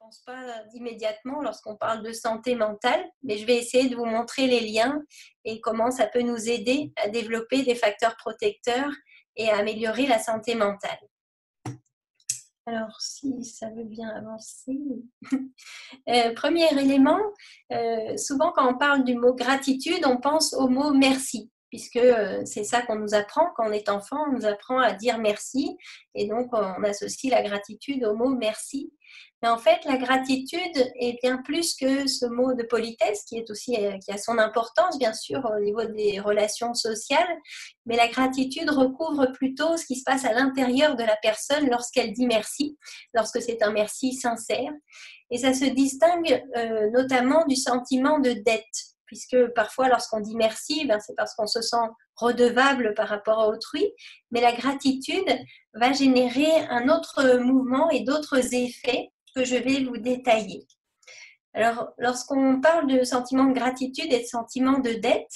pense pas immédiatement lorsqu'on parle de santé mentale, mais je vais essayer de vous montrer les liens et comment ça peut nous aider à développer des facteurs protecteurs et à améliorer la santé mentale. Alors, si ça veut bien avancer. Premier élément, souvent quand on parle du mot gratitude, on pense au mot merci, puisque c'est ça qu'on nous apprend quand on est enfant, on nous apprend à dire merci, et donc on associe la gratitude au mot merci. Mais en fait, la gratitude est bien plus que ce mot de politesse, qui est aussi, qui a son importance, bien sûr, au niveau des relations sociales, mais la gratitude recouvre plutôt ce qui se passe à l'intérieur de la personne lorsqu'elle dit merci, lorsque c'est un merci sincère. Et ça se distingue notamment du sentiment de dette, puisque parfois lorsqu'on dit merci, ben, c'est parce qu'on se sent redevable par rapport à autrui, mais la gratitude va générer un autre mouvement et d'autres effets que je vais vous détailler. Alors, lorsqu'on parle de sentiment de gratitude et de sentiment de dette,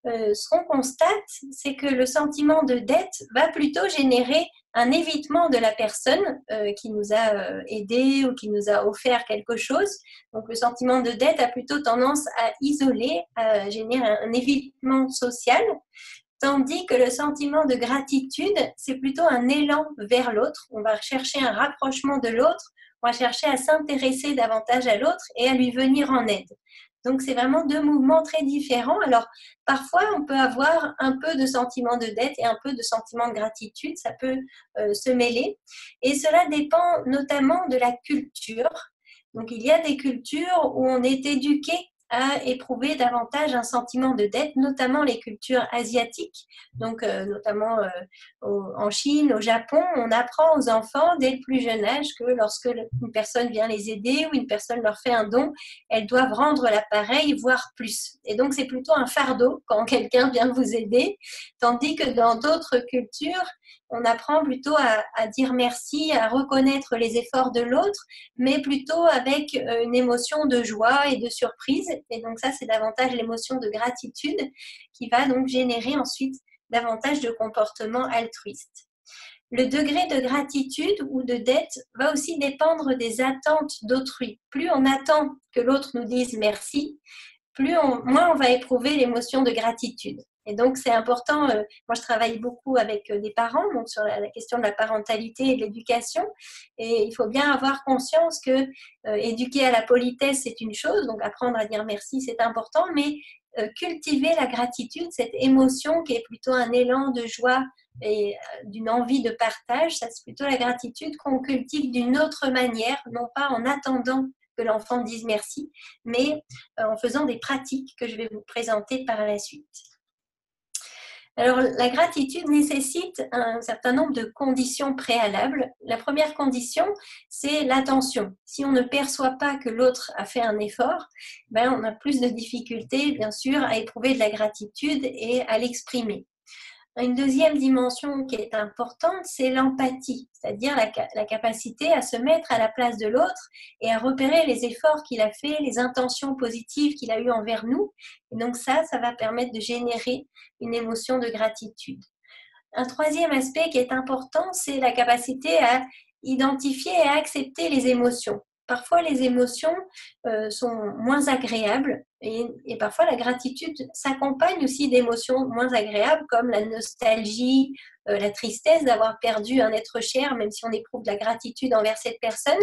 ce qu'on constate, c'est que le sentiment de dette va plutôt générer un évitement de la personne qui nous a aidé ou qui nous a offert quelque chose. Donc, le sentiment de dette a plutôt tendance à isoler, à générer un évitement social, tandis que le sentiment de gratitude, c'est plutôt un élan vers l'autre. On va chercher un rapprochement de l'autre, on va chercher à s'intéresser davantage à l'autre et à lui venir en aide. Donc, c'est vraiment deux mouvements très différents. Alors, parfois, on peut avoir un peu de sentiment de dette et un peu de sentiment de gratitude. Ça peut se mêler. Et cela dépend notamment de la culture. Donc, il y a des cultures où on est éduqué à éprouver davantage un sentiment de dette, notamment les cultures asiatiques, donc notamment en Chine, au Japon, on apprend aux enfants dès le plus jeune âge que lorsque une personne vient les aider ou une personne leur fait un don, elles doivent rendre l'appareil, voire plus. Et donc c'est plutôt un fardeau quand quelqu'un vient vous aider, tandis que dans d'autres cultures, on apprend plutôt à dire merci, à reconnaître les efforts de l'autre, mais plutôt avec une émotion de joie et de surprise. Et donc ça, c'est davantage l'émotion de gratitude qui va donc générer ensuite davantage de comportements altruistes. Le degré de gratitude ou de dette va aussi dépendre des attentes d'autrui. Plus on attend que l'autre nous dise merci, moins on va éprouver l'émotion de gratitude. Et donc, c'est important, moi je travaille beaucoup avec des parents, donc sur la question de la parentalité et de l'éducation, et il faut bien avoir conscience que éduquer à la politesse, c'est une chose, donc apprendre à dire merci, c'est important, mais cultiver la gratitude, cette émotion qui est plutôt un élan de joie et d'une envie de partage, ça c'est plutôt la gratitude qu'on cultive d'une autre manière, non pas en attendant que l'enfant dise merci, mais en faisant des pratiques que je vais vous présenter par la suite. Alors, la gratitude nécessite un certain nombre de conditions préalables. La première condition, c'est l'attention. Si on ne perçoit pas que l'autre a fait un effort, ben, on a plus de difficultés, bien sûr, à éprouver de la gratitude et à l'exprimer. Une deuxième dimension qui est importante, c'est l'empathie, c'est-à-dire la capacité à se mettre à la place de l'autre et à repérer les efforts qu'il a fait, les intentions positives qu'il a eues envers nous. Et donc ça va permettre de générer une émotion de gratitude. Un troisième aspect qui est important, c'est la capacité à identifier et à accepter les émotions. Parfois, les émotions sont moins agréables et parfois la gratitude s'accompagne aussi d'émotions moins agréables comme la nostalgie, la tristesse d'avoir perdu un être cher, même si on éprouve de la gratitude envers cette personne.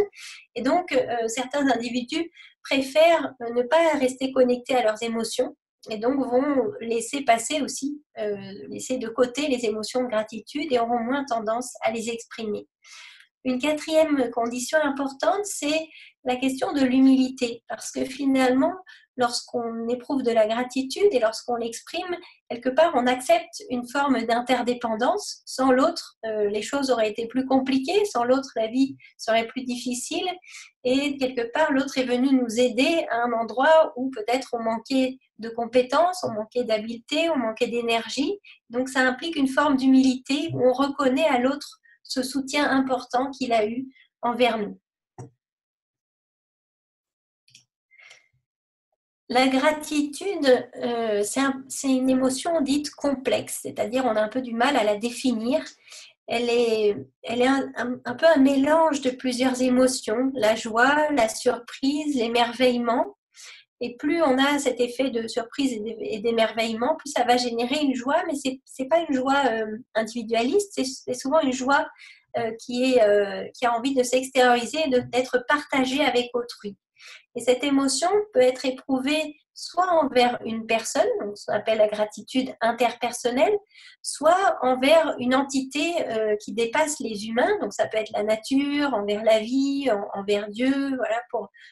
Et donc, certains individus préfèrent ne pas rester connectés à leurs émotions et donc vont laisser passer aussi, laisser de côté les émotions de gratitude et auront moins tendance à les exprimer. Une quatrième condition importante, c'est la question de l'humilité, parce que finalement, lorsqu'on éprouve de la gratitude et lorsqu'on l'exprime, quelque part, on accepte une forme d'interdépendance. Sans l'autre, les choses auraient été plus compliquées, sans l'autre, la vie serait plus difficile, et quelque part, l'autre est venu nous aider à un endroit où peut-être on manquait de compétences, on manquait d'habileté, on manquait d'énergie. Donc, ça implique une forme d'humilité où on reconnaît à l'autre ce soutien important qu'il a eu envers nous. La gratitude, c'est une émotion dite complexe, c'est-à-dire on a un peu du mal à la définir, elle est un peu un mélange de plusieurs émotions, la joie, la surprise, l'émerveillement. Et plus on a cet effet de surprise et d'émerveillement, plus ça va générer une joie, mais c'est pas une joie individualiste, c'est souvent une joie qui a envie de s'extérioriser et d'être partagée avec autrui. Et cette émotion peut être éprouvée soit envers une personne, donc ce qu'on appelle la gratitude interpersonnelle, soit envers une entité qui dépasse les humains, donc ça peut être la nature, envers la vie, envers Dieu, voilà,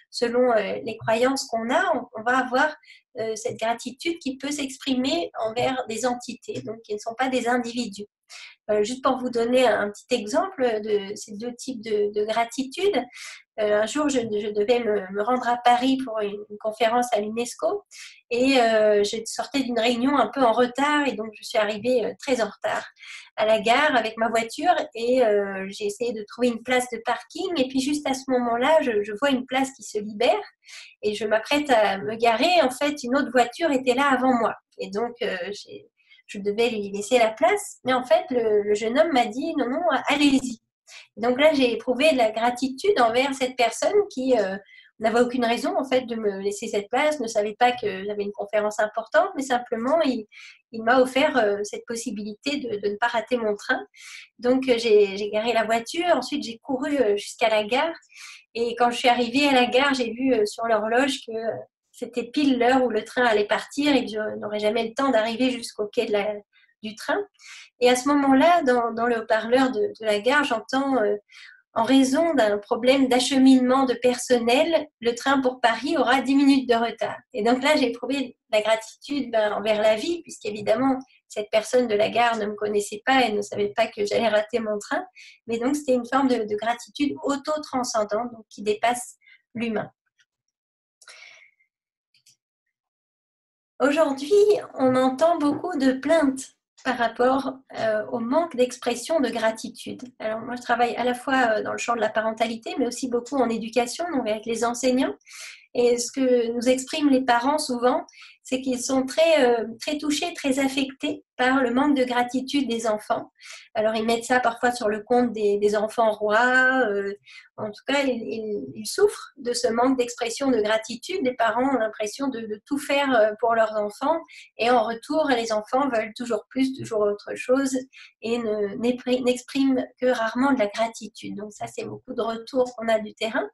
selon les croyances qu'on a, on va avoir cette gratitude qui peut s'exprimer envers des entités, donc qui ne sont pas des individus. Juste pour vous donner un petit exemple de ces deux types de gratitude, un jour, je devais me rendre à Paris pour une conférence à l'UNESCO et je sortais d'une réunion un peu en retard et donc je suis arrivée très en retard à la gare avec ma voiture et j'ai essayé de trouver une place de parking et puis juste à ce moment-là, je vois une place qui se libère et je m'apprête à me garer. En fait, une autre voiture était là avant moi et donc je devais lui laisser la place, mais en fait, le jeune homme m'a dit non, non, allez-y. Donc là, j'ai éprouvé de la gratitude envers cette personne qui n'avait aucune raison en fait de me laisser cette place, ne savait pas que j'avais une conférence importante, mais simplement il m'a offert cette possibilité de ne pas rater mon train. Donc j'ai garé la voiture, ensuite j'ai couru jusqu'à la gare et quand je suis arrivée à la gare, j'ai vu sur l'horloge que c'était pile l'heure où le train allait partir et que je n'aurais jamais le temps d'arriver jusqu'au quai du train. Et à ce moment-là, dans le haut-parleur de la gare, j'entends en raison d'un problème d'acheminement de personnel, le train pour Paris aura 10 minutes de retard. Et donc là, j'ai éprouvé la gratitude envers la vie, puisqu'évidemment, cette personne de la gare ne me connaissait pas et ne savait pas que j'allais rater mon train. Mais donc, c'était une forme de gratitude auto-transcendante, donc qui dépasse l'humain. Aujourd'hui, on entend beaucoup de plaintes par rapport au manque d'expression de gratitude. Alors moi, je travaille à la fois dans le champ de la parentalité, mais aussi beaucoup en éducation, donc avec les enseignants. Et ce que nous expriment les parents souvent, c'est qu'ils sont très touchés, très affectés par le manque de gratitude des enfants. Alors ils mettent ça parfois sur le compte des enfants rois. En tout cas, ils souffrent de ce manque d'expression de gratitude. Les parents ont l'impression de tout faire pour leurs enfants et en retour, les enfants veulent toujours plus, toujours autre chose et n'expriment que rarement de la gratitude. Donc ça, c'est beaucoup de retours qu'on a du terrain.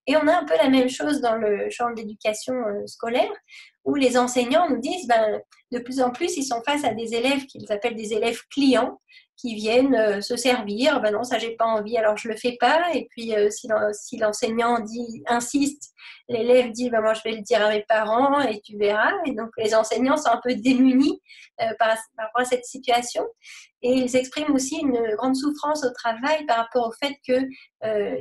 Et on a un peu la même chose dans le champ de l'éducation scolaire, où les enseignants nous disent, de plus en plus, ils sont face à des élèves qu'ils appellent des élèves clients, qui viennent se servir. Ben non, ça, j'ai pas envie, alors je le fais pas. Et puis, si l'enseignant insiste, l'élève dit, moi, je vais le dire à mes parents et tu verras. Et donc, les enseignants sont un peu démunis par rapport à cette situation. Et ils expriment aussi une grande souffrance au travail par rapport au fait qu'il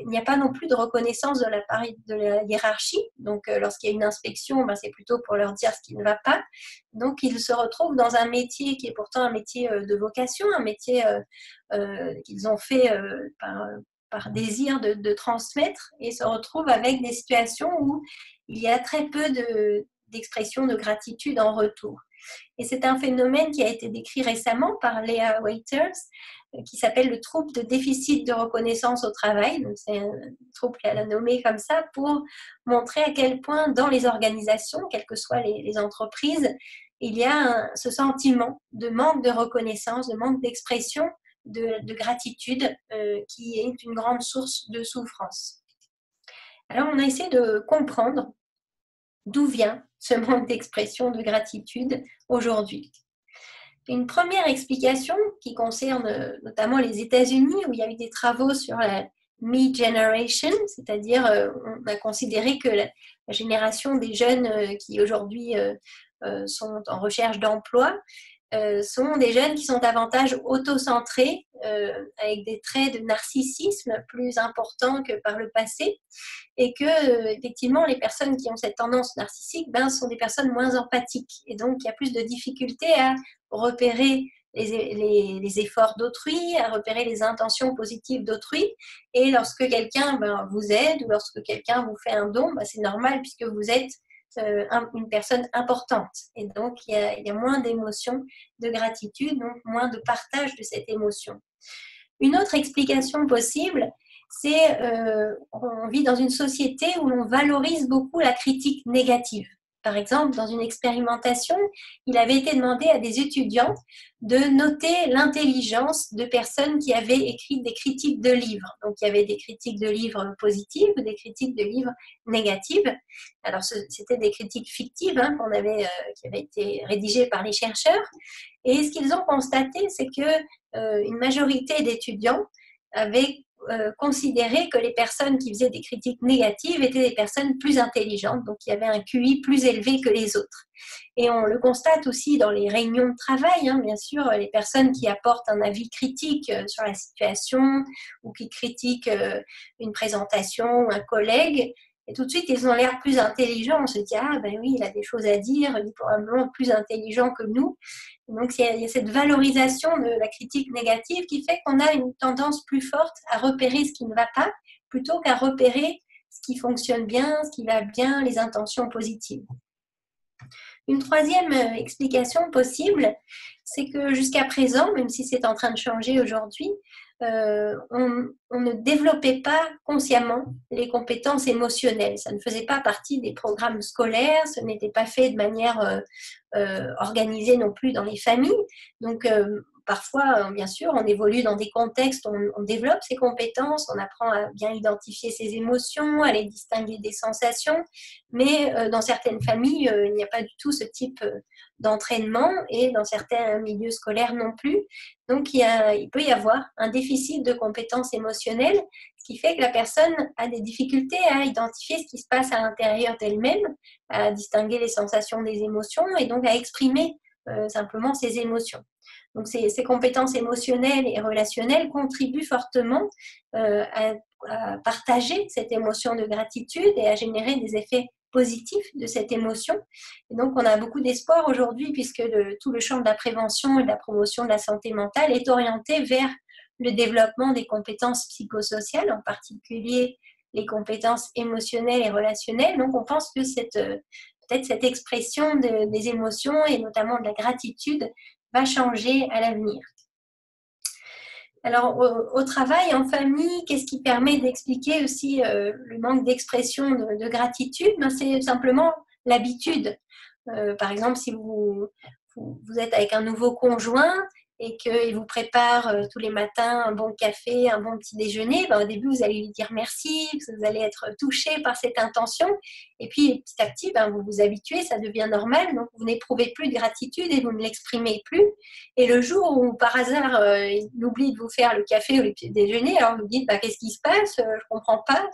n'y a pas non plus de reconnaissance de la hiérarchie. Donc, lorsqu'il y a une inspection, c'est plutôt pour leur dire ce qui ne va pas. Donc, ils se retrouvent dans un métier qui est pourtant un métier de vocation, un métier qu'ils ont fait par désir de transmettre et se retrouvent avec des situations où il y a très peu d'expression de gratitude en retour. Et c'est un phénomène qui a été décrit récemment par Leah Waiters, qui s'appelle le trouble de déficit de reconnaissance au travail. Donc, c'est un trouble qu'elle a nommé comme ça pour montrer à quel point dans les organisations, quelles que soient les entreprises, il y a ce sentiment de manque de reconnaissance, de manque d'expression, de gratitude, qui est une grande source de souffrance. Alors, on a essayé de comprendre d'où vient ce manque d'expression de gratitude aujourd'hui. Une première explication qui concerne notamment les États-Unis, où il y a eu des travaux sur la Me Generation, c'est-à-dire on a considéré que la génération des jeunes qui aujourd'hui sont en recherche d'emploi sont des jeunes qui sont davantage autocentrés, avec des traits de narcissisme plus importants que par le passé, et que effectivement les personnes qui ont cette tendance narcissique sont des personnes moins empathiques, et donc il y a plus de difficultés à repérer les efforts d'autrui, à repérer les intentions positives d'autrui, et lorsque quelqu'un vous aide ou lorsque quelqu'un vous fait un don, c'est normal puisque vous êtes une personne importante, et donc il y a moins d'émotions de gratitude, donc moins de partage de cette émotion. Une autre explication possible, c'est on vit dans une société où l'on valorise beaucoup la critique négative. Par exemple, dans une expérimentation, il avait été demandé à des étudiants de noter l'intelligence de personnes qui avaient écrit des critiques de livres. Donc, il y avait des critiques de livres positives, des critiques de livres négatives. Alors, c'était des critiques fictives qui avaient été rédigées par les chercheurs. Et ce qu'ils ont constaté, c'est que une majorité d'étudiants avaient considérer que les personnes qui faisaient des critiques négatives étaient des personnes plus intelligentes, donc qui avaient un QI plus élevé que les autres. Et on le constate aussi dans les réunions de travail, bien sûr, les personnes qui apportent un avis critique sur la situation ou qui critiquent une présentation ou un collègue, et tout de suite, ils ont l'air plus intelligents. On se dit, ah ben oui, il a des choses à dire, il est probablement plus intelligent que nous. Donc, il y a cette valorisation de la critique négative qui fait qu'on a une tendance plus forte à repérer ce qui ne va pas, plutôt qu'à repérer ce qui fonctionne bien, ce qui va bien, les intentions positives. Une troisième explication possible, c'est que jusqu'à présent, même si c'est en train de changer aujourd'hui, on ne développait pas consciemment les compétences émotionnelles. Ça ne faisait pas partie des programmes scolaires, ce n'était pas fait de manière organisée non plus dans les familles. Donc, parfois, bien sûr, on évolue dans des contextes où on développe ses compétences, on apprend à bien identifier ses émotions, à les distinguer des sensations, mais dans certaines familles, il n'y a pas du tout ce type d'entraînement et dans certains milieux scolaires non plus. Donc, il peut y avoir un déficit de compétences émotionnelles, ce qui fait que la personne a des difficultés à identifier ce qui se passe à l'intérieur d'elle-même, à distinguer les sensations des émotions et donc à exprimer simplement ses émotions. Donc, ces compétences émotionnelles et relationnelles contribuent fortement à partager cette émotion de gratitude et à générer des effets positifs de cette émotion. Et donc, on a beaucoup d'espoir aujourd'hui puisque tout le champ de la prévention et de la promotion de la santé mentale est orienté vers le développement des compétences psychosociales, en particulier les compétences émotionnelles et relationnelles. Donc, on pense que peut-être cette expression des émotions et notamment de la gratitude va changer à l'avenir. Alors, au travail, en famille, qu'est-ce qui permet d'expliquer aussi le manque d'expression de gratitude? C'est simplement l'habitude. Par exemple, si vous êtes avec un nouveau conjoint et qu'il vous prépare tous les matins un bon café, un bon petit déjeuner, au début, vous allez lui dire merci, vous allez être touché par cette intention. Et puis, petit à petit, vous vous habituez, ça devient normal. Donc, vous n'éprouvez plus de gratitude et vous ne l'exprimez plus. Et le jour où, par hasard, il oublie de vous faire le café ou le petit déjeuner, alors vous dites, qu'est-ce qui se passe? Je ne comprends pas.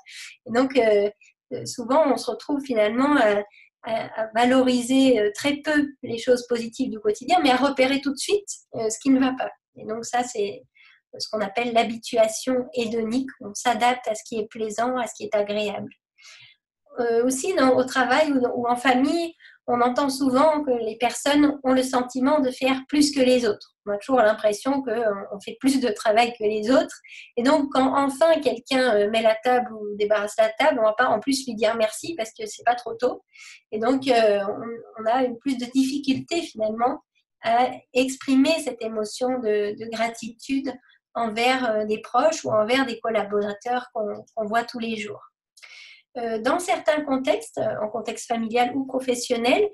Et donc, souvent, on se retrouve finalement à valoriser très peu les choses positives du quotidien, mais à repérer tout de suite ce qui ne va pas. Et donc ça, c'est ce qu'on appelle l'habituation hédonique. On s'adapte à ce qui est plaisant, à ce qui est agréable. Aussi, au travail ou en famille, on entend souvent que les personnes ont le sentiment de faire plus que les autres. On a toujours l'impression qu'on fait plus de travail que les autres. Et donc, quand enfin quelqu'un met la table ou débarrasse la table, on ne va pas en plus lui dire merci parce que c'est pas trop tôt. Et donc, on a une plus de difficulté finalement à exprimer cette émotion de gratitude envers des proches ou envers des collaborateurs qu'on voit tous les jours. Dans certains contextes, en contexte familial ou professionnel,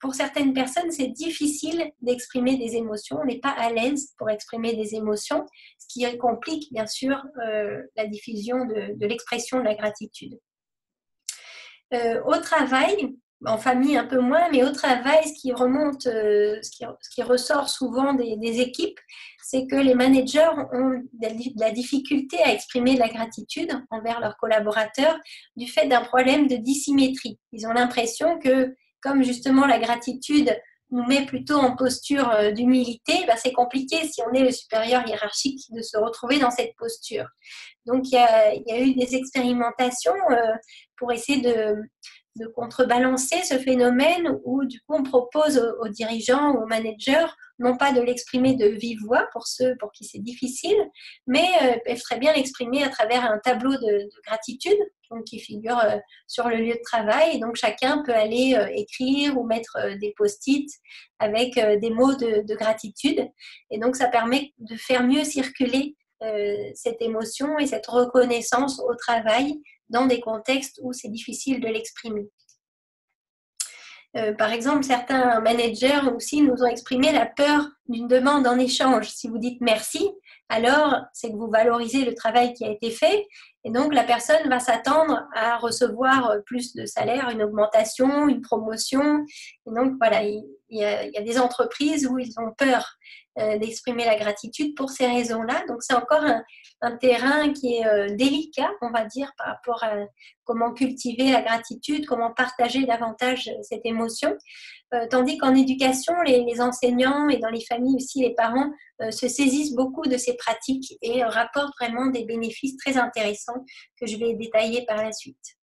pour certaines personnes, c'est difficile d'exprimer des émotions. On n'est pas à l'aise pour exprimer des émotions, ce qui complique bien sûr la diffusion de l'expression de la gratitude. Au travail, en famille un peu moins, mais au travail, ce qui remonte, ce qui ressort souvent des équipes, c'est que les managers ont de la difficulté à exprimer la gratitude envers leurs collaborateurs du fait d'un problème de dissymétrie. Ils ont l'impression que, comme justement la gratitude nous met plutôt en posture d'humilité, c'est compliqué si on est le supérieur hiérarchique de se retrouver dans cette posture. Donc, il y a eu des expérimentations pour essayer de contrebalancer ce phénomène où du coup on propose aux dirigeants, aux managers, non pas de l'exprimer de vive voix pour ceux pour qui c'est difficile, mais peuvent très bien l'exprimer à travers un tableau de gratitude donc, qui figure sur le lieu de travail. Et donc chacun peut aller écrire ou mettre des post-it avec des mots de gratitude. Et donc ça permet de faire mieux circuler cette émotion et cette reconnaissance au travail dans des contextes où c'est difficile de l'exprimer. Par exemple, certains managers aussi nous ont exprimé la peur d'une demande en échange. Si vous dites merci, alors c'est que vous valorisez le travail qui a été fait et donc la personne va s'attendre à recevoir plus de salaire, une augmentation, une promotion. Et donc voilà, il y a des entreprises où ils ont peur d'exprimer la gratitude pour ces raisons-là. Donc c'est encore un terrain qui est délicat, on va dire, par rapport à comment cultiver la gratitude, comment partager davantage cette émotion. Tandis qu'en éducation, les enseignants et dans les familles aussi, les parents se saisissent beaucoup de ces pratiques et rapportent vraiment des bénéfices très intéressants que je vais détailler par la suite.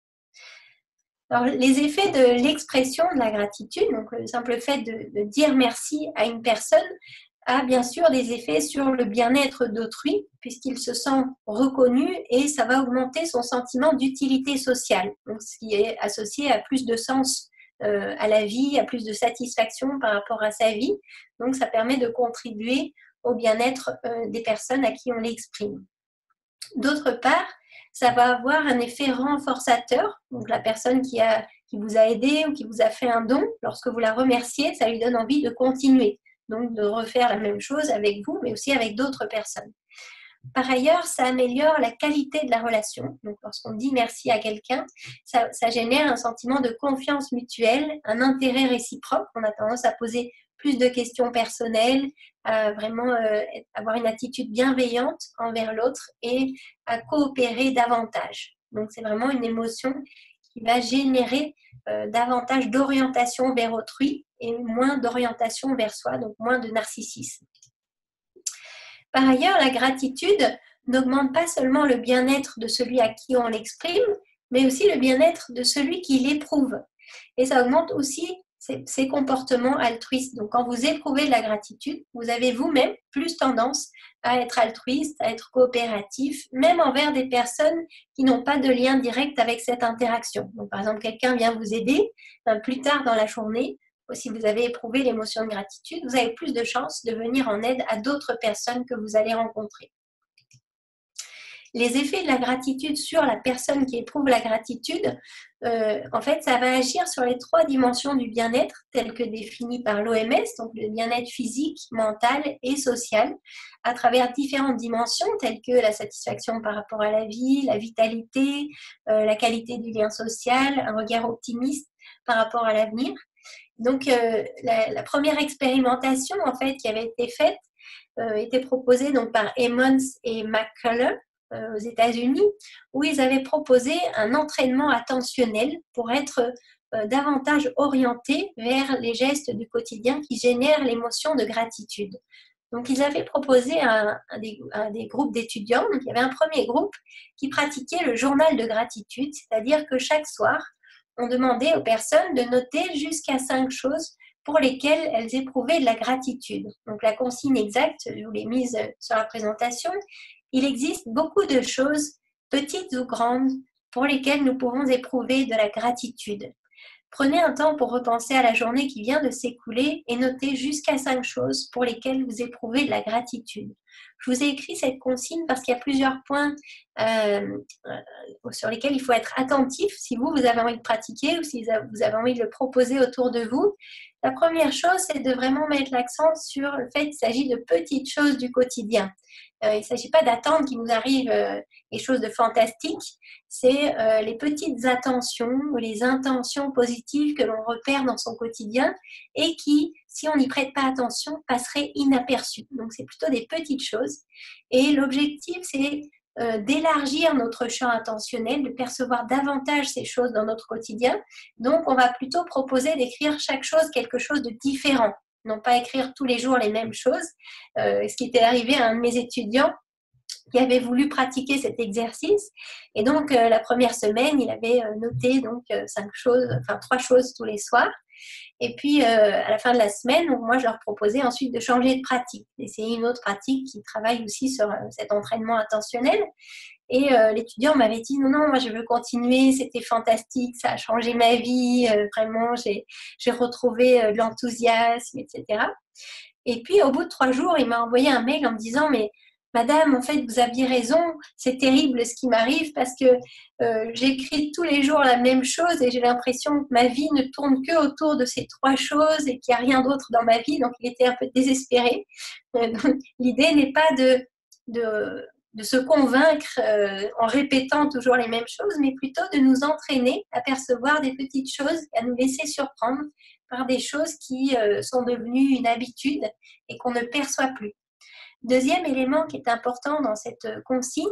Alors, les effets de l'expression de la gratitude, donc le simple fait de dire merci à une personne, a bien sûr des effets sur le bien-être d'autrui, puisqu'il se sent reconnu et ça va augmenter son sentiment d'utilité sociale, donc ce qui est associé à plus de sens à la vie, à plus de satisfaction par rapport à sa vie. Donc ça permet de contribuer au bien-être des personnes à qui on l'exprime. D'autre part, ça va avoir un effet renforçateur. Donc la personne qui vous a aidé ou qui vous a fait un don, lorsque vous la remerciez, ça lui donne envie de continuer. Donc de refaire la même chose avec vous, mais aussi avec d'autres personnes. Par ailleurs, ça améliore la qualité de la relation. Donc, lorsqu'on dit merci à quelqu'un, ça génère un sentiment de confiance mutuelle, un intérêt réciproque. On a tendance à poser plus de questions personnelles, à vraiment avoir une attitude bienveillante envers l'autre et à coopérer davantage. Donc, c'est vraiment une émotion qui va générer davantage d'orientation vers autrui et moins d'orientation vers soi, donc moins de narcissisme. Par ailleurs, la gratitude n'augmente pas seulement le bien-être de celui à qui on l'exprime, mais aussi le bien-être de celui qui l'éprouve. Et ça augmente aussi ses comportements altruistes. Donc, quand vous éprouvez de la gratitude, vous avez vous-même plus tendance à être altruiste, à être coopératif, même envers des personnes qui n'ont pas de lien direct avec cette interaction. Donc, par exemple, quelqu'un vient vous aider plus tard dans la journée. Si vous avez éprouvé l'émotion de gratitude, vous avez plus de chances de venir en aide à d'autres personnes que vous allez rencontrer. Les effets de la gratitude sur la personne qui éprouve la gratitude, en fait, ça va agir sur les 3 dimensions du bien-être, telles que définies par l'OMS, donc le bien-être physique, mental et social, à travers différentes dimensions, telles que la satisfaction par rapport à la vie, la vitalité, la qualité du lien social, un regard optimiste par rapport à l'avenir. Donc, la première expérimentation en fait, qui avait été faite était proposée donc, par Emmons et McCullough aux États-Unis, où ils avaient proposé un entraînement attentionnel pour être davantage orienté vers les gestes du quotidien qui génèrent l'émotion de gratitude. Donc, ils avaient proposé à des groupes d'étudiants, donc il y avait un premier groupe qui pratiquait le journal de gratitude, c'est-à-dire que chaque soir, on demandait aux personnes de noter jusqu'à 5 choses pour lesquelles elles éprouvaient de la gratitude. Donc la consigne exacte, je vous l'ai mise sur la présentation, il existe beaucoup de choses, petites ou grandes, pour lesquelles nous pouvons éprouver de la gratitude. Prenez un temps pour repenser à la journée qui vient de s'écouler et notez jusqu'à 5 choses pour lesquelles vous éprouvez de la gratitude. Je vous ai écrit cette consigne parce qu'il y a plusieurs points sur lesquels il faut être attentif si vous avez envie de pratiquer ou si vous avez envie de le proposer autour de vous. La première chose, c'est de vraiment mettre l'accent sur le fait qu'il s'agit de petites choses du quotidien. Il ne s'agit pas d'attendre qu'il nous arrive des choses de fantastique, c'est les petites attentions ou les intentions positives que l'on repère dans son quotidien et qui, si on n'y prête pas attention, passeraient inaperçues. Donc, c'est plutôt des petites choses. Et l'objectif, c'est d'élargir notre champ attentionnel, de percevoir davantage ces choses dans notre quotidien. Donc, on va plutôt proposer d'écrire chaque chose quelque chose de différent. Non pas écrire tous les jours les mêmes choses. Ce qui était arrivé à un de mes étudiants qui avait voulu pratiquer cet exercice. Et donc, la première semaine, il avait noté donc 3 choses tous les soirs. Et puis, à la fin de la semaine, donc, moi, je leur proposais ensuite de changer de pratique, d'essayer une autre pratique qui travaille aussi sur cet entraînement attentionnel. Et l'étudiant m'avait dit non, moi je veux continuer, c'était fantastique, ça a changé ma vie, vraiment j'ai retrouvé de l'enthousiasme, etc. Et puis au bout de 3 jours, il m'a envoyé un mail en me disant mais Madame, en fait, vous aviez raison, c'est terrible ce qui m'arrive parce que j'écris tous les jours la même chose et j'ai l'impression que ma vie ne tourne que autour de ces trois choses et qu'il n'y a rien d'autre dans ma vie. Donc, il était un peu désespéré. L'idée n'est pas de se convaincre en répétant toujours les mêmes choses, mais plutôt de nous entraîner à percevoir des petites choses, à nous laisser surprendre par des choses qui sont devenues une habitude et qu'on ne perçoit plus. Deuxième élément qui est important dans cette consigne,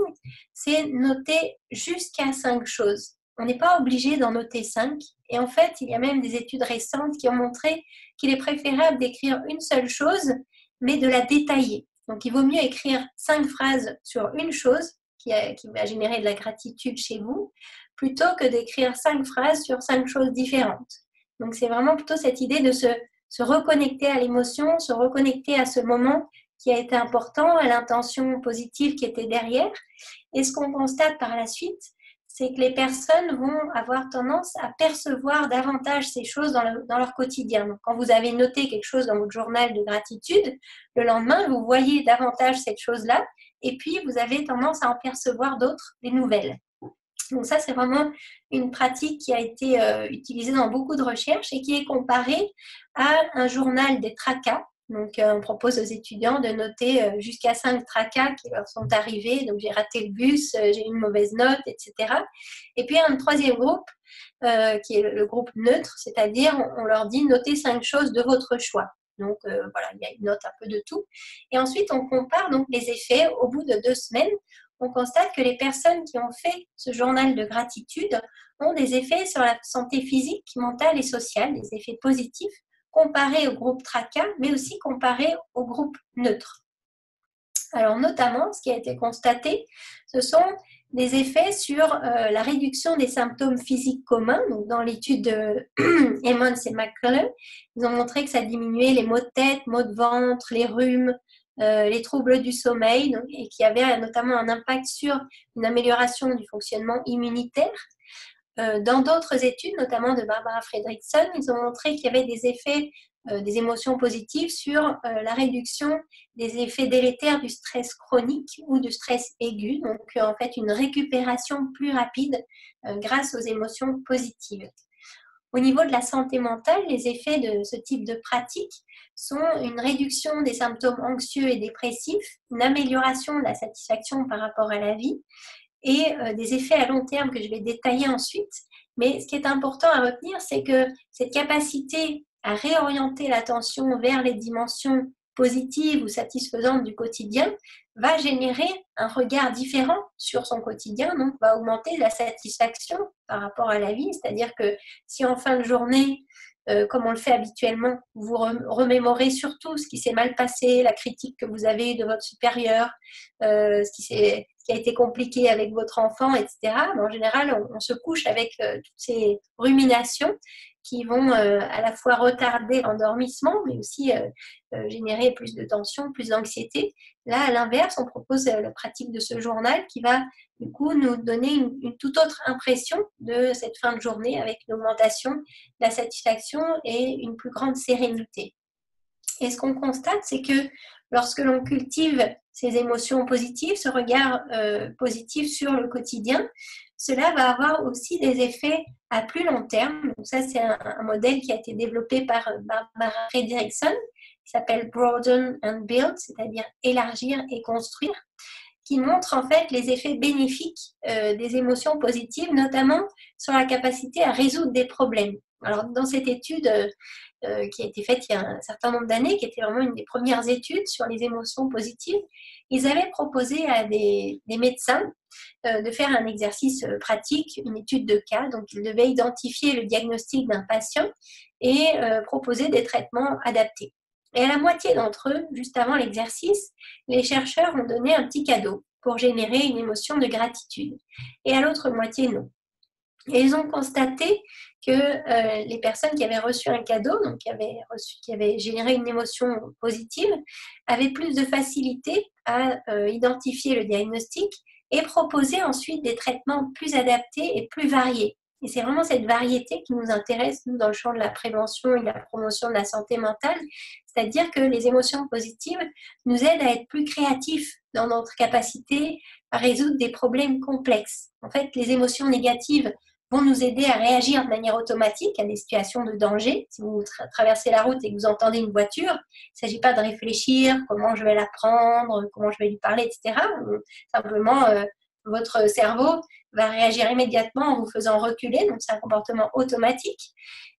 c'est noter jusqu'à 5 choses. On n'est pas obligé d'en noter 5. Et en fait, il y a même des études récentes qui ont montré qu'il est préférable d'écrire une seule chose, mais de la détailler. Donc, il vaut mieux écrire 5 phrases sur une chose qui va générer de la gratitude chez vous, plutôt que d'écrire 5 phrases sur 5 choses différentes. Donc, c'est vraiment plutôt cette idée de se reconnecter à l'émotion, se reconnecter à ce moment qui a été important, à l'intention positive qui était derrière. Et ce qu'on constate par la suite, c'est que les personnes vont avoir tendance à percevoir davantage ces choses dans leur quotidien. Donc, quand vous avez noté quelque chose dans votre journal de gratitude, le lendemain, vous voyez davantage cette chose-là, et puis vous avez tendance à en percevoir d'autres, des nouvelles. Donc ça, c'est vraiment une pratique qui a été utilisée dans beaucoup de recherches et qui est comparée à un journal des tracas. Donc, on propose aux étudiants de noter jusqu'à 5 tracas qui leur sont arrivés. Donc, j'ai raté le bus, j'ai eu une mauvaise note, etc. Et puis, un troisième groupe qui est le groupe neutre, c'est-à-dire on leur dit notez 5 choses de votre choix. Donc, voilà, il y a une note un peu de tout. Et ensuite, on compare donc les effets au bout de 2 semaines. On constate que les personnes qui ont fait ce journal de gratitude ont des effets sur la santé physique, mentale et sociale, des effets positifs, comparé au groupe TRACA, mais aussi comparé au groupe neutre. Alors notamment, ce qui a été constaté, ce sont des effets sur la réduction des symptômes physiques communs. Donc, dans l'étude de Emmons et McCullough, ils ont montré que ça diminuait les maux de tête, maux de ventre, les rhumes, les troubles du sommeil, donc, et qui avait notamment un impact sur une amélioration du fonctionnement immunitaire. Dans d'autres études, notamment de Barbara Fredrickson, ils ont montré qu'il y avait des effets, des émotions positives sur la réduction des effets délétères du stress chronique ou du stress aigu, donc en fait une récupération plus rapide grâce aux émotions positives. Au niveau de la santé mentale, les effets de ce type de pratique sont une réduction des symptômes anxieux et dépressifs, une amélioration de la satisfaction par rapport à la vie, et des effets à long terme que je vais détailler ensuite. Mais ce qui est important à retenir, c'est que cette capacité à réorienter l'attention vers les dimensions positives ou satisfaisantes du quotidien va générer un regard différent sur son quotidien, donc va augmenter la satisfaction par rapport à la vie. C'est-à-dire que si en fin de journée, comme on le fait habituellement, vous remémorez surtout ce qui s'est mal passé, la critique que vous avez de votre supérieur, ce qui a été compliqué avec votre enfant, etc. Mais en général, on se couche avec toutes ces ruminations qui vont à la fois retarder l'endormissement, mais aussi générer plus de tension, plus d'anxiété. Là, à l'inverse, on propose la pratique de ce journal qui va du coup nous donner une toute autre impression de cette fin de journée avec une augmentation de la satisfaction et une plus grande sérénité. Et ce qu'on constate, c'est que lorsque l'on cultive ces émotions positives, ce regard positif sur le quotidien, cela va avoir aussi des effets à plus long terme. Donc ça, c'est un modèle qui a été développé par Barbara Fredrickson, qui s'appelle Broaden and Build, c'est-à-dire élargir et construire, qui montre en fait les effets bénéfiques des émotions positives, notamment sur la capacité à résoudre des problèmes. Alors, dans cette étude qui a été faite il y a un certain nombre d'années, qui était vraiment une des premières études sur les émotions positives, ils avaient proposé à des médecins de faire un exercice pratique, une étude de cas. Donc, ils devaient identifier le diagnostic d'un patient et proposer des traitements adaptés. Et à la moitié d'entre eux, juste avant l'exercice, les chercheurs ont donné un petit cadeau pour générer une émotion de gratitude. Et à l'autre moitié, non. Et ils ont constaté que les personnes qui avaient reçu un cadeau, donc qui avaient généré une émotion positive, avaient plus de facilité à identifier le diagnostic et proposer ensuite des traitements plus adaptés et plus variés. Et c'est vraiment cette variété qui nous intéresse, nous, dans le champ de la prévention et de la promotion de la santé mentale. C'est-à-dire que les émotions positives nous aident à être plus créatifs dans notre capacité à résoudre des problèmes complexes. En fait, les émotions négatives vont nous aider à réagir de manière automatique à des situations de danger. Si vous traversez la route et que vous entendez une voiture, il ne s'agit pas de réfléchir comment je vais la prendre, comment je vais lui parler, etc. Simplement, votre cerveau va réagir immédiatement en vous faisant reculer, donc c'est un comportement automatique,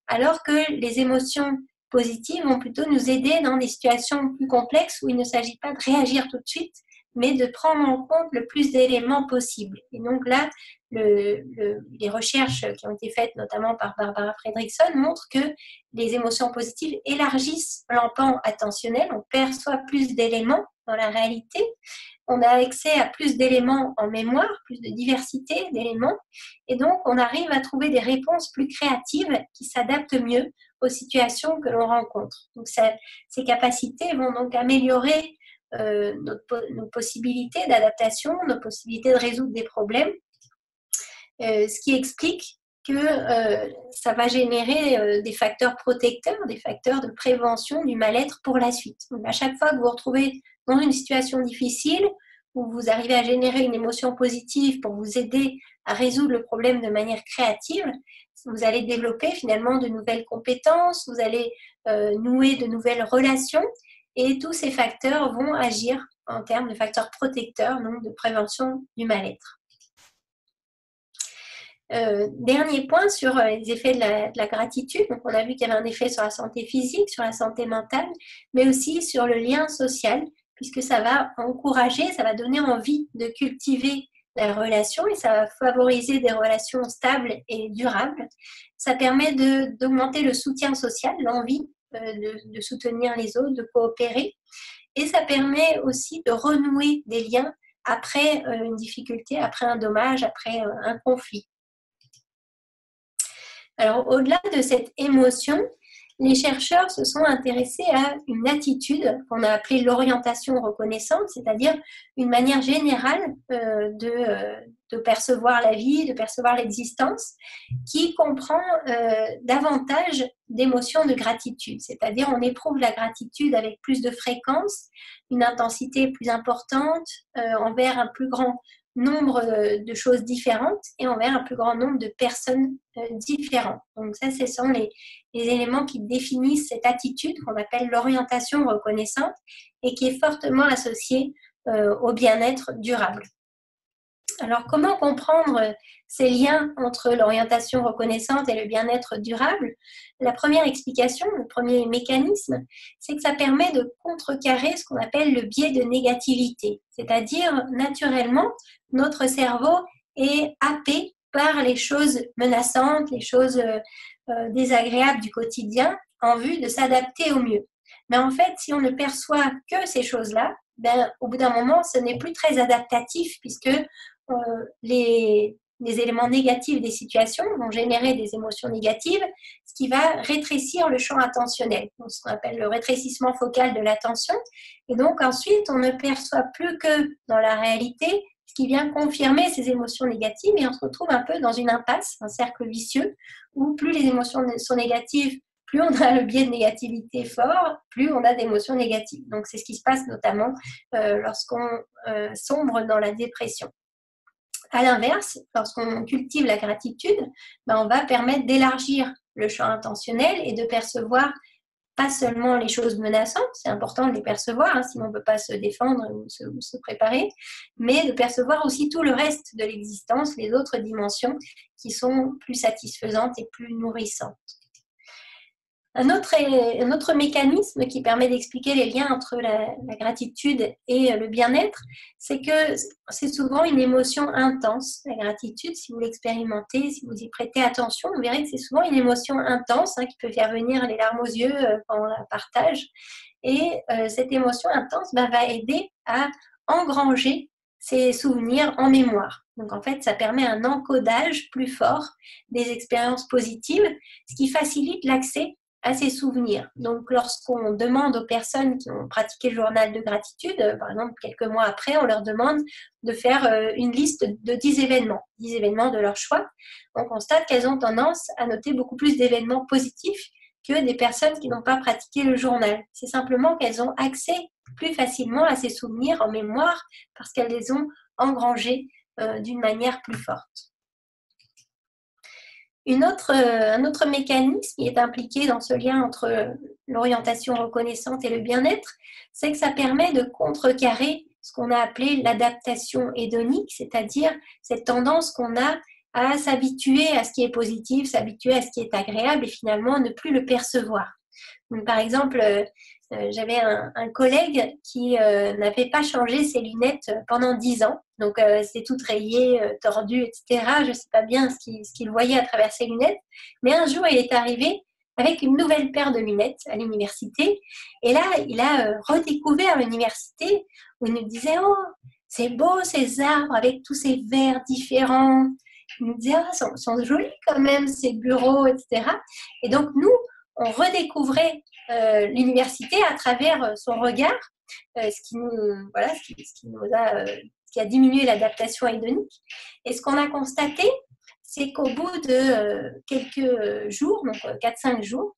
alors que les émotions positives vont plutôt nous aider dans des situations plus complexes où il ne s'agit pas de réagir tout de suite, mais de prendre en compte le plus d'éléments possibles. Et donc là, les recherches qui ont été faites notamment par Barbara Fredrickson montrent que les émotions positives élargissent l'empan attentionnel, on perçoit plus d'éléments dans la réalité, on a accès à plus d'éléments en mémoire, plus de diversité d'éléments, et donc on arrive à trouver des réponses plus créatives qui s'adaptent mieux aux situations que l'on rencontre. Donc ces capacités vont donc améliorer nos possibilités d'adaptation, nos possibilités de résoudre des problèmes, ce qui explique que ça va générer des facteurs protecteurs, des facteurs de prévention du mal-être pour la suite. Donc à chaque fois que vous vous retrouvez dans une situation difficile, où vous arrivez à générer une émotion positive pour vous aider à résoudre le problème de manière créative, vous allez développer finalement de nouvelles compétences, vous allez nouer de nouvelles relations, et tous ces facteurs vont agir en termes de facteurs protecteurs, donc de prévention du mal-être. Dernier point sur les effets de la gratitude. Donc, on a vu qu'il y avait un effet sur la santé physique, sur la santé mentale, mais aussi sur le lien social, puisque ça va encourager, ça va donner envie de cultiver la relation et ça va favoriser des relations stables et durables. Ça permet d'augmenter le soutien social, l'envie de soutenir les autres, de coopérer. Et ça permet aussi de renouer des liens après une difficulté, après un dommage, après un conflit. Alors, au-delà de cette émotion, les chercheurs se sont intéressés à une attitude qu'on a appelée l'orientation reconnaissante, c'est-à-dire une manière générale de percevoir la vie, de percevoir l'existence, qui comprend davantage d'émotions de gratitude. C'est-à-dire on éprouve la gratitude avec plus de fréquence, une intensité plus importante envers un plus grand nombre de choses différentes et envers un plus grand nombre de personnes différentes. Donc ça, ce sont les éléments qui définissent cette attitude qu'on appelle l'orientation reconnaissante et qui est fortement associée au bien-être durable. Alors, comment comprendre ces liens entre l'orientation reconnaissante et le bien-être durable? La première explication, le premier mécanisme, c'est que ça permet de contrecarrer ce qu'on appelle le biais de négativité. C'est-à-dire, naturellement, notre cerveau est happé par les choses menaçantes, les choses désagréables du quotidien, en vue de s'adapter au mieux. Mais en fait, si on ne perçoit que ces choses-là, au bout d'un moment, ce n'est plus très adaptatif puisque les éléments négatifs des situations vont générer des émotions négatives, ce qui va rétrécir le champ attentionnel, donc ce qu'on appelle le rétrécissement focal de l'attention. Et donc ensuite, on ne perçoit plus que dans la réalité, ce qui vient confirmer ces émotions négatives, et on se retrouve un peu dans une impasse, un cercle vicieux, où plus les émotions sont négatives, plus on a le biais de négativité fort, plus on a d'émotions négatives. Donc c'est ce qui se passe notamment lorsqu'on sombre dans la dépression. À l'inverse, lorsqu'on cultive la gratitude, on va permettre d'élargir le champ intentionnel et de percevoir pas seulement les choses menaçantes, c'est important de les percevoir, sinon on ne peut pas se défendre ou se préparer, mais de percevoir aussi tout le reste de l'existence, les autres dimensions qui sont plus satisfaisantes et plus nourrissantes. Un autre mécanisme qui permet d'expliquer les liens entre la gratitude et le bien-être, c'est que c'est souvent une émotion intense, la gratitude. Si vous l'expérimentez, si vous y prêtez attention, vous verrez que c'est souvent une émotion intense qui peut faire venir les larmes aux yeux quand on la partage. Et cette émotion intense va aider à engranger ces souvenirs en mémoire. Donc en fait, ça permet un encodage plus fort des expériences positives, ce qui facilite l'accès à ses souvenirs. Donc, lorsqu'on demande aux personnes qui ont pratiqué le journal de gratitude, par exemple, quelques mois après, on leur demande de faire une liste de 10 événements de leur choix. On constate qu'elles ont tendance à noter beaucoup plus d'événements positifs que des personnes qui n'ont pas pratiqué le journal. C'est simplement qu'elles ont accès plus facilement à ces souvenirs en mémoire parce qu'elles les ont engrangés d'une manière plus forte. Un autre mécanisme qui est impliqué dans ce lien entre l'orientation reconnaissante et le bien-être, c'est que ça permet de contrecarrer ce qu'on a appelé l'adaptation hédonique, c'est-à-dire cette tendance qu'on a à s'habituer à ce qui est positif, s'habituer à ce qui est agréable et finalement ne plus le percevoir. Donc, par exemple, j'avais un collègue qui n'avait pas changé ses lunettes pendant 10 ans. Donc, c'était tout rayé, tordu, etc. Je ne sais pas bien ce qu'il voyait à travers ses lunettes. Mais un jour, il est arrivé avec une nouvelle paire de lunettes à l'université. Et là, il a redécouvert l'université où il nous disait « Oh, c'est beau ces arbres avec tous ces verts différents. » Il nous disait « Oh, sont jolis quand même ces bureaux, etc. » Et donc, nous, on redécouvrait l'université à travers son regard, ce qui a diminué l'adaptation hédonique. Et ce qu'on a constaté, c'est qu'au bout de quelques jours, donc 4-5 jours,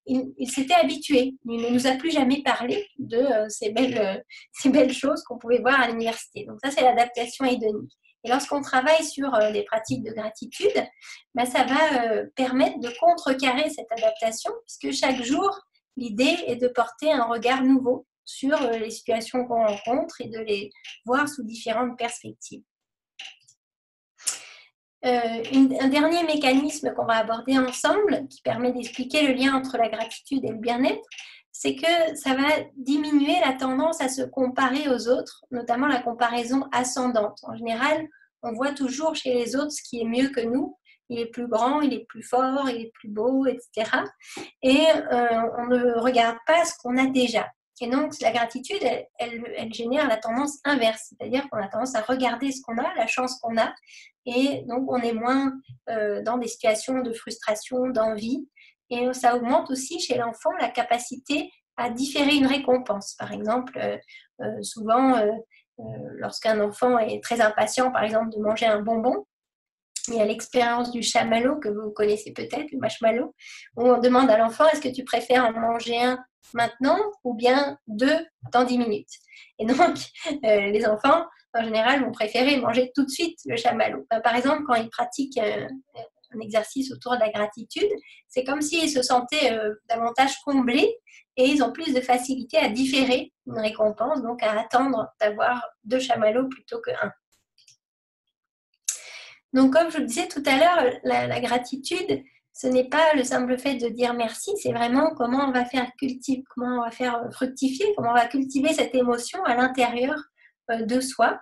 il s'était habitué. Il ne nous a plus jamais parlé de ces belles choses qu'on pouvait voir à l'université. Donc ça, c'est l'adaptation hédonique. Et lorsqu'on travaille sur des pratiques de gratitude, ça va permettre de contrecarrer cette adaptation, puisque chaque jour, l'idée est de porter un regard nouveau sur les situations qu'on rencontre et de les voir sous différentes perspectives. Un dernier mécanisme qu'on va aborder ensemble, qui permet d'expliquer le lien entre la gratitude et le bien-être, c'est que ça va diminuer la tendance à se comparer aux autres, notamment la comparaison ascendante. En général, on voit toujours chez les autres ce qui est mieux que nous. Il est plus grand, il est plus fort, il est plus beau, etc. Et on ne regarde pas ce qu'on a déjà. Et donc, la gratitude, elle génère la tendance inverse, c'est-à-dire qu'on a tendance à regarder ce qu'on a, la chance qu'on a, et donc on est moins dans des situations de frustration, d'envie. Et ça augmente aussi chez l'enfant la capacité à différer une récompense. Par exemple, souvent, lorsqu'un enfant est très impatient, par exemple, de manger un bonbon, il y a l'expérience du chamallow que vous connaissez peut-être, le marshmallow, où on demande à l'enfant, est-ce que tu préfères en manger un maintenant ou bien 2 dans 10 minutes? Et donc, les enfants, en général, vont préférer manger tout de suite le chamallow. Par exemple, quand ils pratiquent un exercice autour de la gratitude, c'est comme s'ils se sentaient davantage comblés et ils ont plus de facilité à différer une récompense, donc à attendre d'avoir 2 chamallows plutôt que 1. Donc, comme je vous le disais tout à l'heure, la gratitude, ce n'est pas le simple fait de dire merci, c'est vraiment comment on va faire fructifier, comment on va cultiver cette émotion à l'intérieur de soi.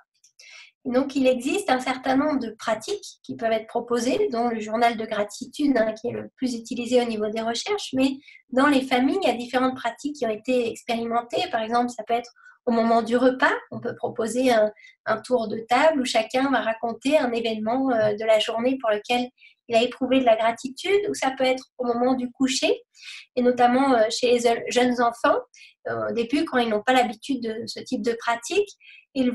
Et donc, il existe un certain nombre de pratiques qui peuvent être proposées, dont le journal de gratitude, qui est le plus utilisé au niveau des recherches, mais dans les familles, il y a différentes pratiques qui ont été expérimentées. Par exemple, ça peut être au moment du repas, on peut proposer un tour de table où chacun va raconter un événement de la journée pour lequel il a éprouvé de la gratitude, ou ça peut être au moment du coucher, et notamment chez les jeunes enfants. Au début, quand ils n'ont pas l'habitude de ce type de pratique, ils ne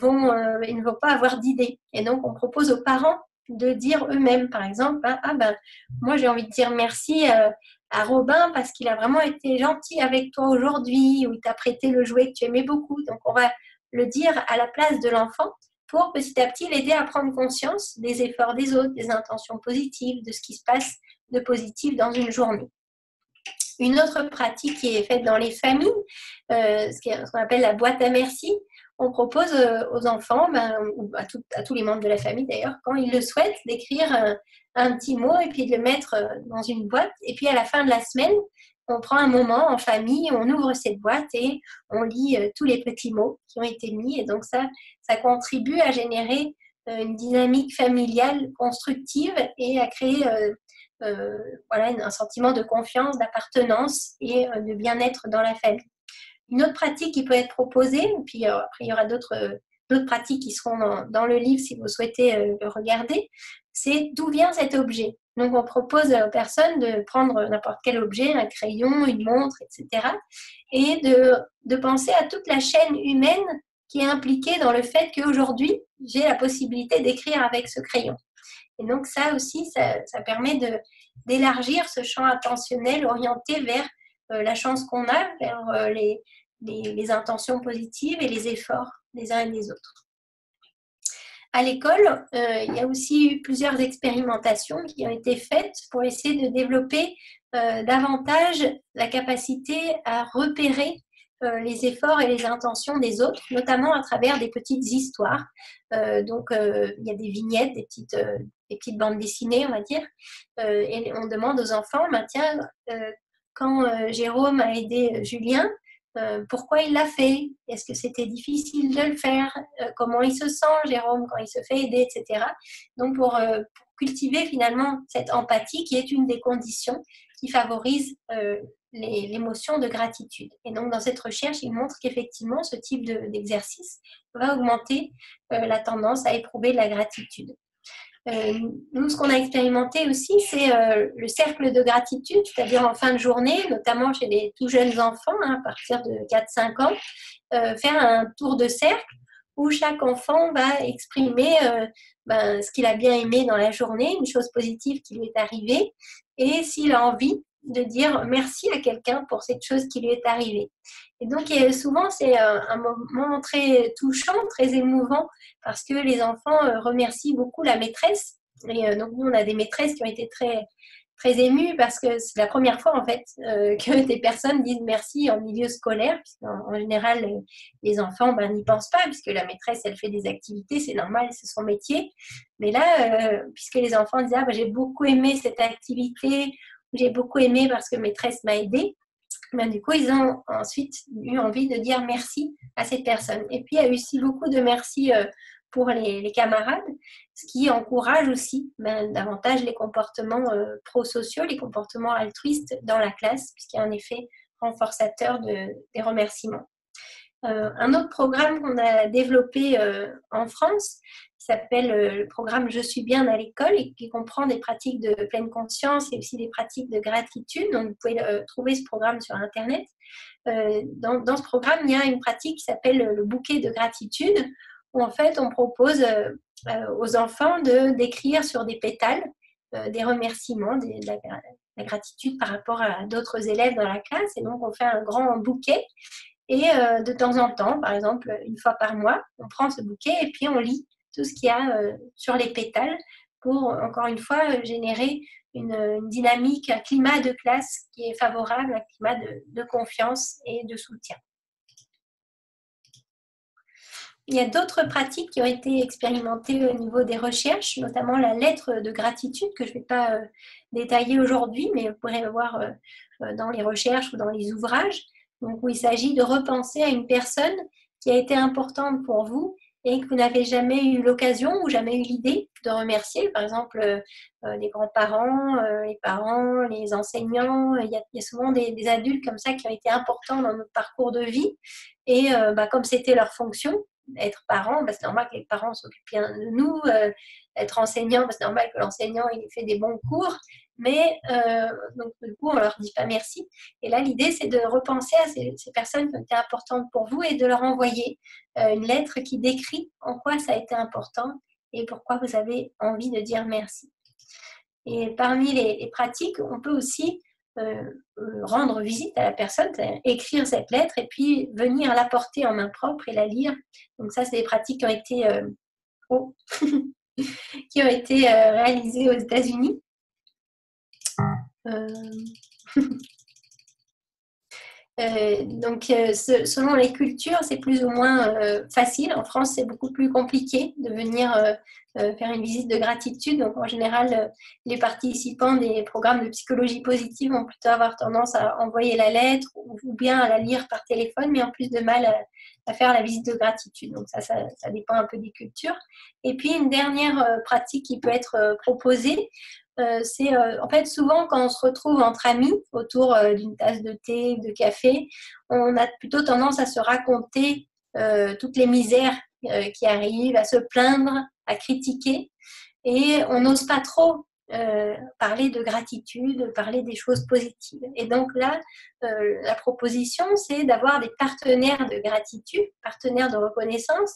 vont pas avoir d'idée. Et donc, on propose aux parents de dire eux-mêmes, par exemple, moi j'ai envie de dire merci à Robin parce qu'il a vraiment été gentil avec toi aujourd'hui, ou il t'a prêté le jouet que tu aimais beaucoup. Donc, on va le dire à la place de l'enfant pour petit à petit l'aider à prendre conscience des efforts des autres, des intentions positives, de ce qui se passe de positif dans une journée. Une autre pratique qui est faite dans les familles, ce qu'on appelle la boîte à merci, on propose aux enfants, ou à tous les membres de la famille d'ailleurs, quand ils le souhaitent, d'écrire un petit mot et puis de le mettre dans une boîte. Et puis à la fin de la semaine, on prend un moment en famille, on ouvre cette boîte et on lit tous les petits mots qui ont été mis. Et donc ça contribue à générer une dynamique familiale constructive et à créer un sentiment de confiance, d'appartenance et de bien-être dans la famille. Une autre pratique qui peut être proposée, puis après il y aura d'autres d'autres pratiques qui seront dans le livre si vous souhaitez le regarder, c'est d'où vient cet objet. Donc, on propose aux personnes de prendre n'importe quel objet, un crayon, une montre, etc. et de penser à toute la chaîne humaine qui est impliquée dans le fait qu'aujourd'hui, j'ai la possibilité d'écrire avec ce crayon. Et donc, ça aussi, ça permet d'élargir ce champ attentionnel orienté vers la chance qu'on a, vers les intentions positives et les efforts des uns et des autres. À l'école, il y a aussi eu plusieurs expérimentations qui ont été faites pour essayer de développer davantage la capacité à repérer les efforts et les intentions des autres, notamment à travers des petites histoires. Donc, il y a des vignettes, des petites bandes dessinées, on va dire, et on demande aux enfants, tiens, quand Jérôme a aidé Julien, pourquoi il l'a fait? Est-ce que c'était difficile de le faire? Comment il se sent, Jérôme, quand il se fait aider, etc. Donc, pour cultiver finalement cette empathie qui est une des conditions qui favorise l'émotion de gratitude. Et donc, dans cette recherche, il montre qu'effectivement, ce type d'exercice va augmenter la tendance à éprouver de la gratitude. Nous, ce qu'on a expérimenté aussi, c'est le cercle de gratitude, c'est-à-dire en fin de journée, notamment chez les tout jeunes enfants, à partir de 4-5 ans, faire un tour de cercle où chaque enfant va exprimer ce qu'il a bien aimé dans la journée, une chose positive qui lui est arrivée, et s'il a envie de dire merci à quelqu'un pour cette chose qui lui est arrivée. Et donc, souvent, c'est un moment très touchant, très émouvant, parce que les enfants remercient beaucoup la maîtresse. Et donc, nous, on a des maîtresses qui ont été très, très émues parce que c'est la première fois, en fait, que des personnes disent merci en milieu scolaire. En général, les enfants n'y pensent pas, puisque la maîtresse, elle fait des activités, c'est normal, c'est son métier. Mais là, puisque les enfants disent « j'ai beaucoup aimé cette activité », j'ai beaucoup aimé parce que maîtresse m'a aidé. Du coup, ils ont ensuite eu envie de dire merci à cette personne. Et puis, il y a eu aussi beaucoup de merci pour les camarades, ce qui encourage aussi davantage les comportements prosociaux, les comportements altruistes dans la classe, puisqu'il y a un effet renforçateur des remerciements. Un autre programme qu'on a développé en France, qui s'appelle le programme Je suis bien à l'école et qui comprend des pratiques de pleine conscience et aussi des pratiques de gratitude. Donc, vous pouvez trouver ce programme sur Internet. Dans ce programme, il y a une pratique qui s'appelle le bouquet de gratitude, où en fait, on propose aux enfants d'écrire sur des pétales des remerciements, de la gratitude par rapport à d'autres élèves dans la classe. Et donc, on fait un grand bouquet. Et de temps en temps, par exemple, une fois par mois, on prend ce bouquet et puis on lit tout ce qu'il y a sur les pétales pour, encore une fois, générer une dynamique, un climat de classe qui est favorable, un climat de confiance et de soutien. Il y a d'autres pratiques qui ont été expérimentées au niveau des recherches, notamment la lettre de gratitude que je ne vais pas détailler aujourd'hui, mais vous pourrez le voir dans les recherches ou dans les ouvrages. Donc, où il s'agit de repenser à une personne qui a été importante pour vous et que vous n'avez jamais eu l'occasion ou jamais eu l'idée de remercier. Par exemple, les grands-parents, les parents, les enseignants. Il y a souvent des adultes comme ça qui ont été importants dans notre parcours de vie. Et comme c'était leur fonction, être parent, c'est normal que les parents s'occupent bien de nous. Être enseignant, c'est normal que l'enseignant il fait des bons cours. Mais donc, du coup, on ne leur dit pas merci. Et là, l'idée, c'est de repenser à ces personnes qui ont été importantes pour vous et de leur envoyer une lettre qui décrit en quoi ça a été important et pourquoi vous avez envie de dire merci. Et parmi les pratiques, on peut aussi rendre visite à la personne, écrire cette lettre et puis venir la porter en main propre et la lire. Donc ça, c'est des pratiques qui ont été, qui ont été réalisées aux États-Unis. Donc, selon les cultures, c'est plus ou moins facile. En France, c'est beaucoup plus compliqué de venir faire une visite de gratitude. Donc, en général, les participants des programmes de psychologie positive vont plutôt avoir tendance à envoyer la lettre ou bien à la lire par téléphone, mais en plus de mal à faire la visite de gratitude. Donc, ça dépend un peu des cultures. Et puis, une dernière pratique qui peut être proposée, c'est en fait souvent quand on se retrouve entre amis autour d'une tasse de thé, de café, on a plutôt tendance à se raconter toutes les misères qui arrivent à se plaindre, à critiquer, et on n'ose pas trop parler de gratitude, parler des choses positives. Et donc là, la proposition, c'est d'avoir des partenaires de gratitude, partenaires de reconnaissance.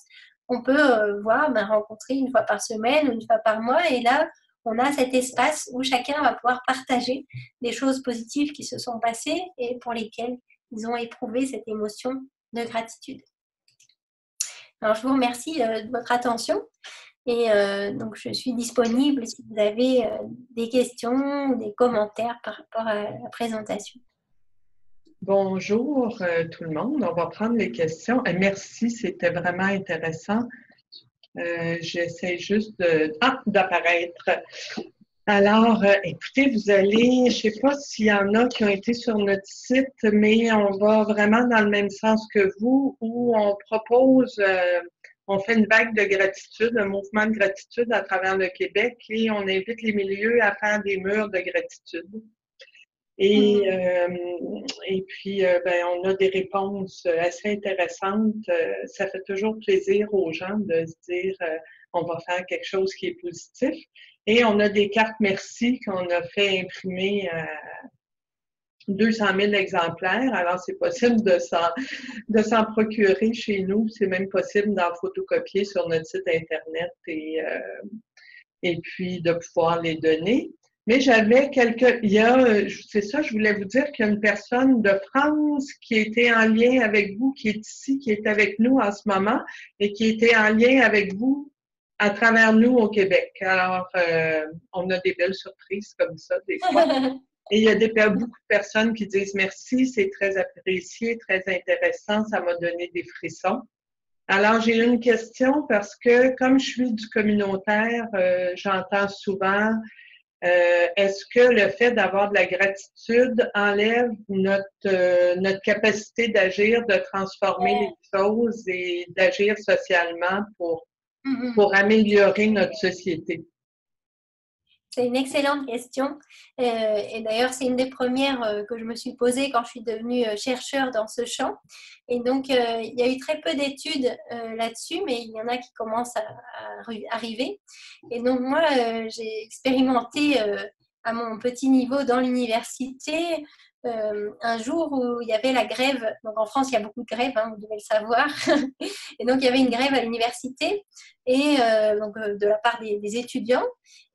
On peut rencontrer une fois par semaine ou une fois par mois, et là, on a cet espace où chacun va pouvoir partager des choses positives qui se sont passées et pour lesquelles ils ont éprouvé cette émotion de gratitude. Alors, je vous remercie de votre attention. Et donc, je suis disponible si vous avez des questions ou des commentaires par rapport à la présentation. Bonjour tout le monde, on va prendre les questions. Et merci, c'était vraiment intéressant. J'essaie juste d'apparaître. Alors, écoutez, vous allez, je ne sais pas s'il y en a qui ont été sur notre site, mais on va vraiment dans le même sens que vous, où on propose... on fait une vague de gratitude, un mouvement de gratitude à travers le Québec et on invite les milieux à faire des murs de gratitude. Et puis, on a des réponses assez intéressantes. Ça fait toujours plaisir aux gens de se dire on va faire quelque chose qui est positif. Et on a des cartes merci qu'on a fait imprimer 200 000 exemplaires. Alors, c'est possible de s'en procurer chez nous. C'est même possible d'en photocopier sur notre site Internet et puis de pouvoir les donner. Mais j'avais c'est ça, je voulais vous dire qu'il y a une personne de France qui était en lien avec vous, qui est ici, qui est avec nous en ce moment et qui était en lien avec vous à travers nous au Québec. Alors, on a des belles surprises comme ça des fois. Et il y a beaucoup de personnes qui disent merci, c'est très apprécié, très intéressant, ça m'a donné des frissons. Alors, j'ai une question parce que comme je suis du communautaire, j'entends souvent est-ce que le fait d'avoir de la gratitude enlève notre capacité d'agir, de transformer les choses et d'agir socialement pour améliorer notre société? C'est une excellente question. Et d'ailleurs, c'est une des premières que je me suis posée quand je suis devenue chercheur dans ce champ. Et donc, il y a eu très peu d'études là-dessus, mais il y en a qui commencent à arriver. Et donc, moi, j'ai expérimenté à mon petit niveau dans l'université un jour où il y avait la grève. Donc, en France, il y a beaucoup de grèves, hein, vous devez le savoir. Et donc, il y avait une grève à l'université et de la part des étudiants.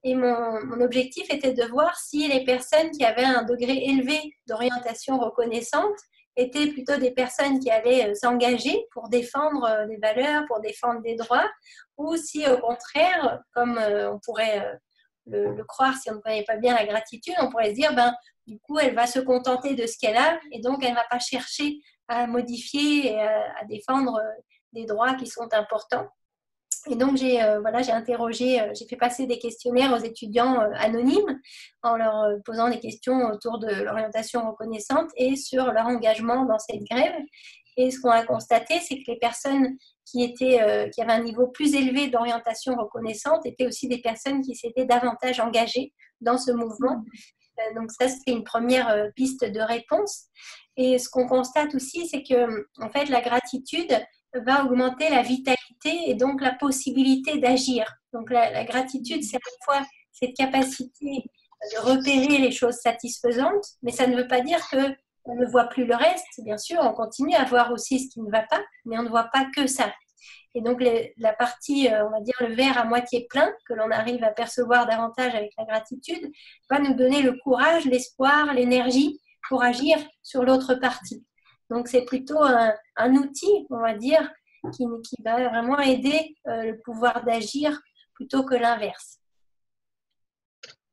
Et mon objectif était de voir si les personnes qui avaient un degré élevé d'orientation reconnaissante étaient plutôt des personnes qui allaient s'engager pour défendre des valeurs, pour défendre des droits, ou si au contraire, comme on pourrait le croire si on ne connaît pas bien la gratitude, on pourrait se dire, du coup, elle va se contenter de ce qu'elle a et donc elle ne va pas chercher à modifier et à défendre des droits qui sont importants. Et donc, j'ai interrogé, j'ai fait passer des questionnaires aux étudiants anonymes en leur posant des questions autour de l'orientation reconnaissante et sur leur engagement dans cette grève. Et ce qu'on a constaté, c'est que les personnes qui avaient un niveau plus élevé d'orientation reconnaissante étaient aussi des personnes qui s'étaient davantage engagées dans ce mouvement. Donc ça, c'est une première piste de réponse. Et ce qu'on constate aussi, c'est que en fait, la gratitude va augmenter la vitalité et donc la possibilité d'agir. Donc la gratitude, c'est à la fois cette capacité de repérer les choses satisfaisantes, mais ça ne veut pas dire qu'on ne voit plus le reste. Bien sûr, on continue à voir aussi ce qui ne va pas, mais on ne voit pas que ça. Et donc la partie, on va dire le verre à moitié plein, que l'on arrive à percevoir davantage avec la gratitude, va nous donner le courage, l'espoir, l'énergie pour agir sur l'autre partie. Donc, c'est plutôt un outil, on va dire, qui va vraiment aider le pouvoir d'agir plutôt que l'inverse.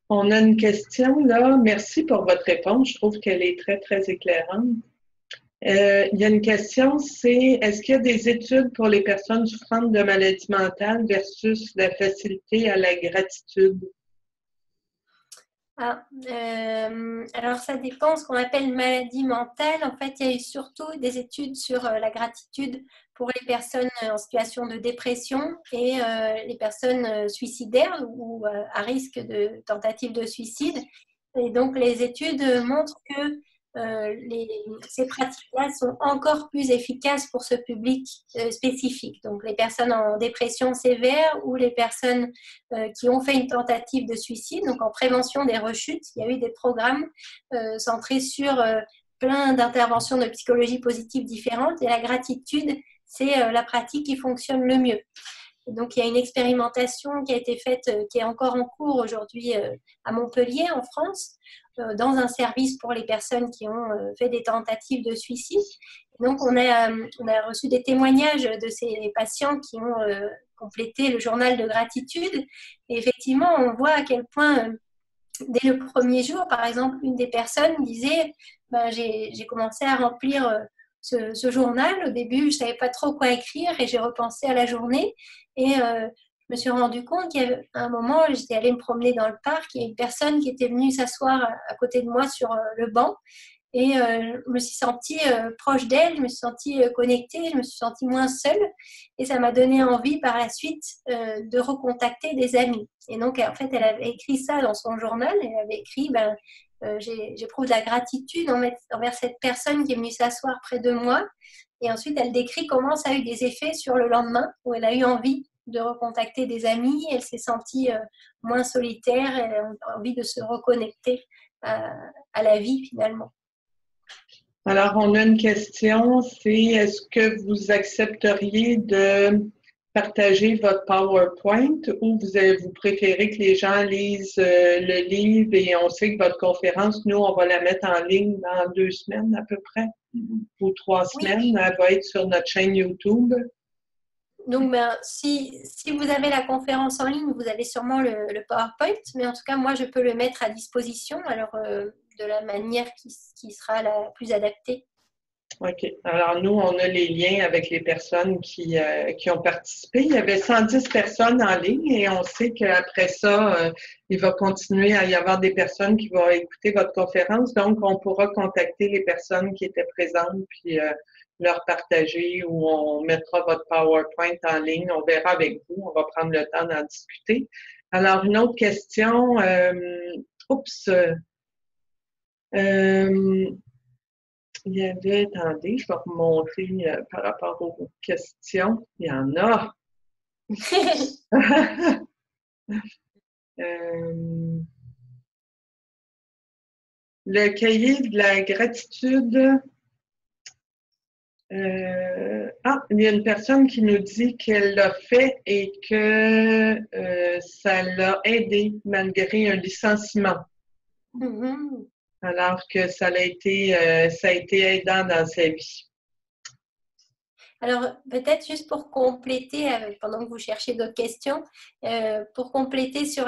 On a une question là. Merci pour votre réponse. Je trouve qu'elle est très, très éclairante. Il y a une question, c'est est-ce qu'il y a des études pour les personnes souffrant de maladies mentales versus la facilité à la gratitude? Alors, ça dépend de ce qu'on appelle maladie mentale. En fait, il y a eu surtout des études sur la gratitude pour les personnes en situation de dépression et les personnes suicidaires ou à risque de tentative de suicide. Et donc, les études montrent que ces pratiques-là sont encore plus efficaces pour ce public spécifique. Donc, les personnes en dépression sévère ou les personnes qui ont fait une tentative de suicide. Donc, en prévention des rechutes, il y a eu des programmes centrés sur plein d'interventions de psychologie positive différentes. Et la gratitude, c'est la pratique qui fonctionne le mieux. Donc, il y a une expérimentation qui a été faite, qui est encore en cours aujourd'hui à Montpellier, en France, dans un service pour les personnes qui ont fait des tentatives de suicide. Donc, on a reçu des témoignages de ces patients qui ont complété le journal de gratitude. Et effectivement, on voit à quel point, dès le premier jour, par exemple, une des personnes disait j'ai commencé à remplir ce journal. Au début, je ne savais pas trop quoi écrire et j'ai repensé à la journée. Et je me suis rendu compte qu'à un moment, j'étais allée me promener dans le parc. Il y a une personne qui était venue s'asseoir à côté de moi sur le banc. Et je me suis sentie proche d'elle, je me suis sentie connectée, je me suis sentie moins seule. Et ça m'a donné envie par la suite de recontacter des amis. Et donc, en fait, elle avait écrit ça dans son journal. Elle avait écrit j'éprouve de la gratitude envers cette personne qui est venue s'asseoir près de moi. Et ensuite, elle décrit comment ça a eu des effets sur le lendemain, où elle a eu envie de recontacter des amis. Elle s'est sentie moins solitaire. Elle a envie de se reconnecter à la vie, finalement. Alors, on a une question, c'est est-ce que vous accepteriez de partager votre PowerPoint ou vous préférez que les gens lisent le livre et on sait que votre conférence, nous, on va la mettre en ligne dans 2 semaines à peu près ou 3 semaines. Oui. Elle va être sur notre chaîne YouTube. Donc, si vous avez la conférence en ligne, vous avez sûrement le PowerPoint, mais en tout cas, moi, je peux le mettre à disposition, alors de la manière qui sera la plus adaptée. OK. Alors, nous, on a les liens avec les personnes qui ont participé. Il y avait 110 personnes en ligne et on sait qu'après ça, il va continuer à y avoir des personnes qui vont écouter votre conférence. Donc, on pourra contacter les personnes qui étaient présentes puis leur partager ou on mettra votre PowerPoint en ligne. On verra avec vous. On va prendre le temps d'en discuter. Alors, une autre question. Il y avait, attendez, je vais remonter par rapport aux questions. Il y en a. Le cahier de la gratitude. Il y a une personne qui nous dit qu'elle l'a fait et que ça l'a aidé malgré un licenciement. Mm-hmm. Alors que ça a été aidant dans sa vie. Alors, peut-être juste pour compléter, pendant que vous cherchez d'autres questions, pour compléter sur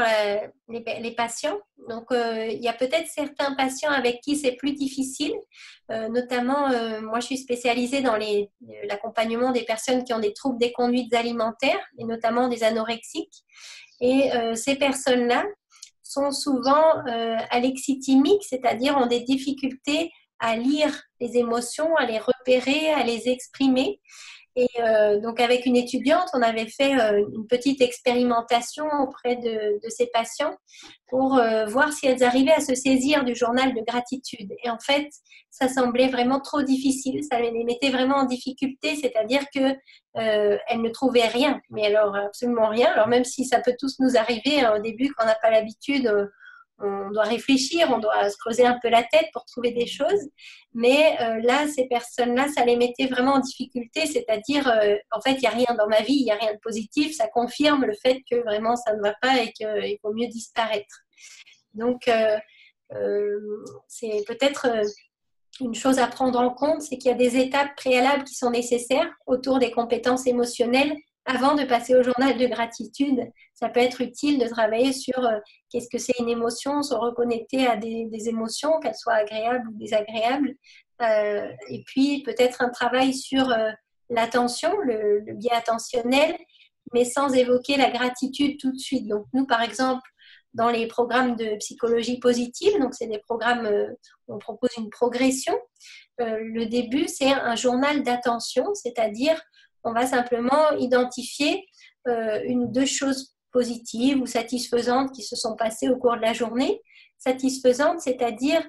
les patients. Donc, il y a peut-être certains patients avec qui c'est plus difficile. Notamment, moi, je suis spécialisée dans l'accompagnement des personnes qui ont des troubles des conduites alimentaires, et notamment des anorexiques. Et ces personnes-là sont souvent alexithymiques, c'est-à-dire ont des difficultés à lire les émotions, à les repérer, à les exprimer. Et donc, avec une étudiante, on avait fait une petite expérimentation auprès de ces patients pour voir si elles arrivaient à se saisir du journal de gratitude. Et en fait, ça semblait vraiment trop difficile. Ça les mettait vraiment en difficulté, c'est-à-dire qu'elles ne trouvaient rien, mais alors absolument rien. Alors, même si ça peut tous nous arriver au début, quand on n'a pas l'habitude, on doit réfléchir, on doit se creuser un peu la tête pour trouver des choses. Mais là, ces personnes-là, ça les mettait vraiment en difficulté. C'est-à-dire, en fait, il n'y a rien dans ma vie, il n'y a rien de positif. Ça confirme le fait que vraiment, ça ne va pas et qu'il vaut mieux disparaître. Donc, c'est peut-être une chose à prendre en compte, c'est qu'il y a des étapes préalables qui sont nécessaires autour des compétences émotionnelles avant de passer au journal de gratitude. Ça peut être utile de travailler sur qu'est-ce que c'est une émotion, se reconnecter à des émotions, qu'elles soient agréables ou désagréables. Et puis peut-être un travail sur l'attention, le biais attentionnel, mais sans évoquer la gratitude tout de suite. Donc nous, par exemple, dans les programmes de psychologie positive, donc c'est des programmes où on propose une progression. Le début, c'est un journal d'attention, c'est-à-dire on va simplement identifier une ou deux choses positives ou satisfaisantes qui se sont passées au cours de la journée. Satisfaisantes, c'est-à-dire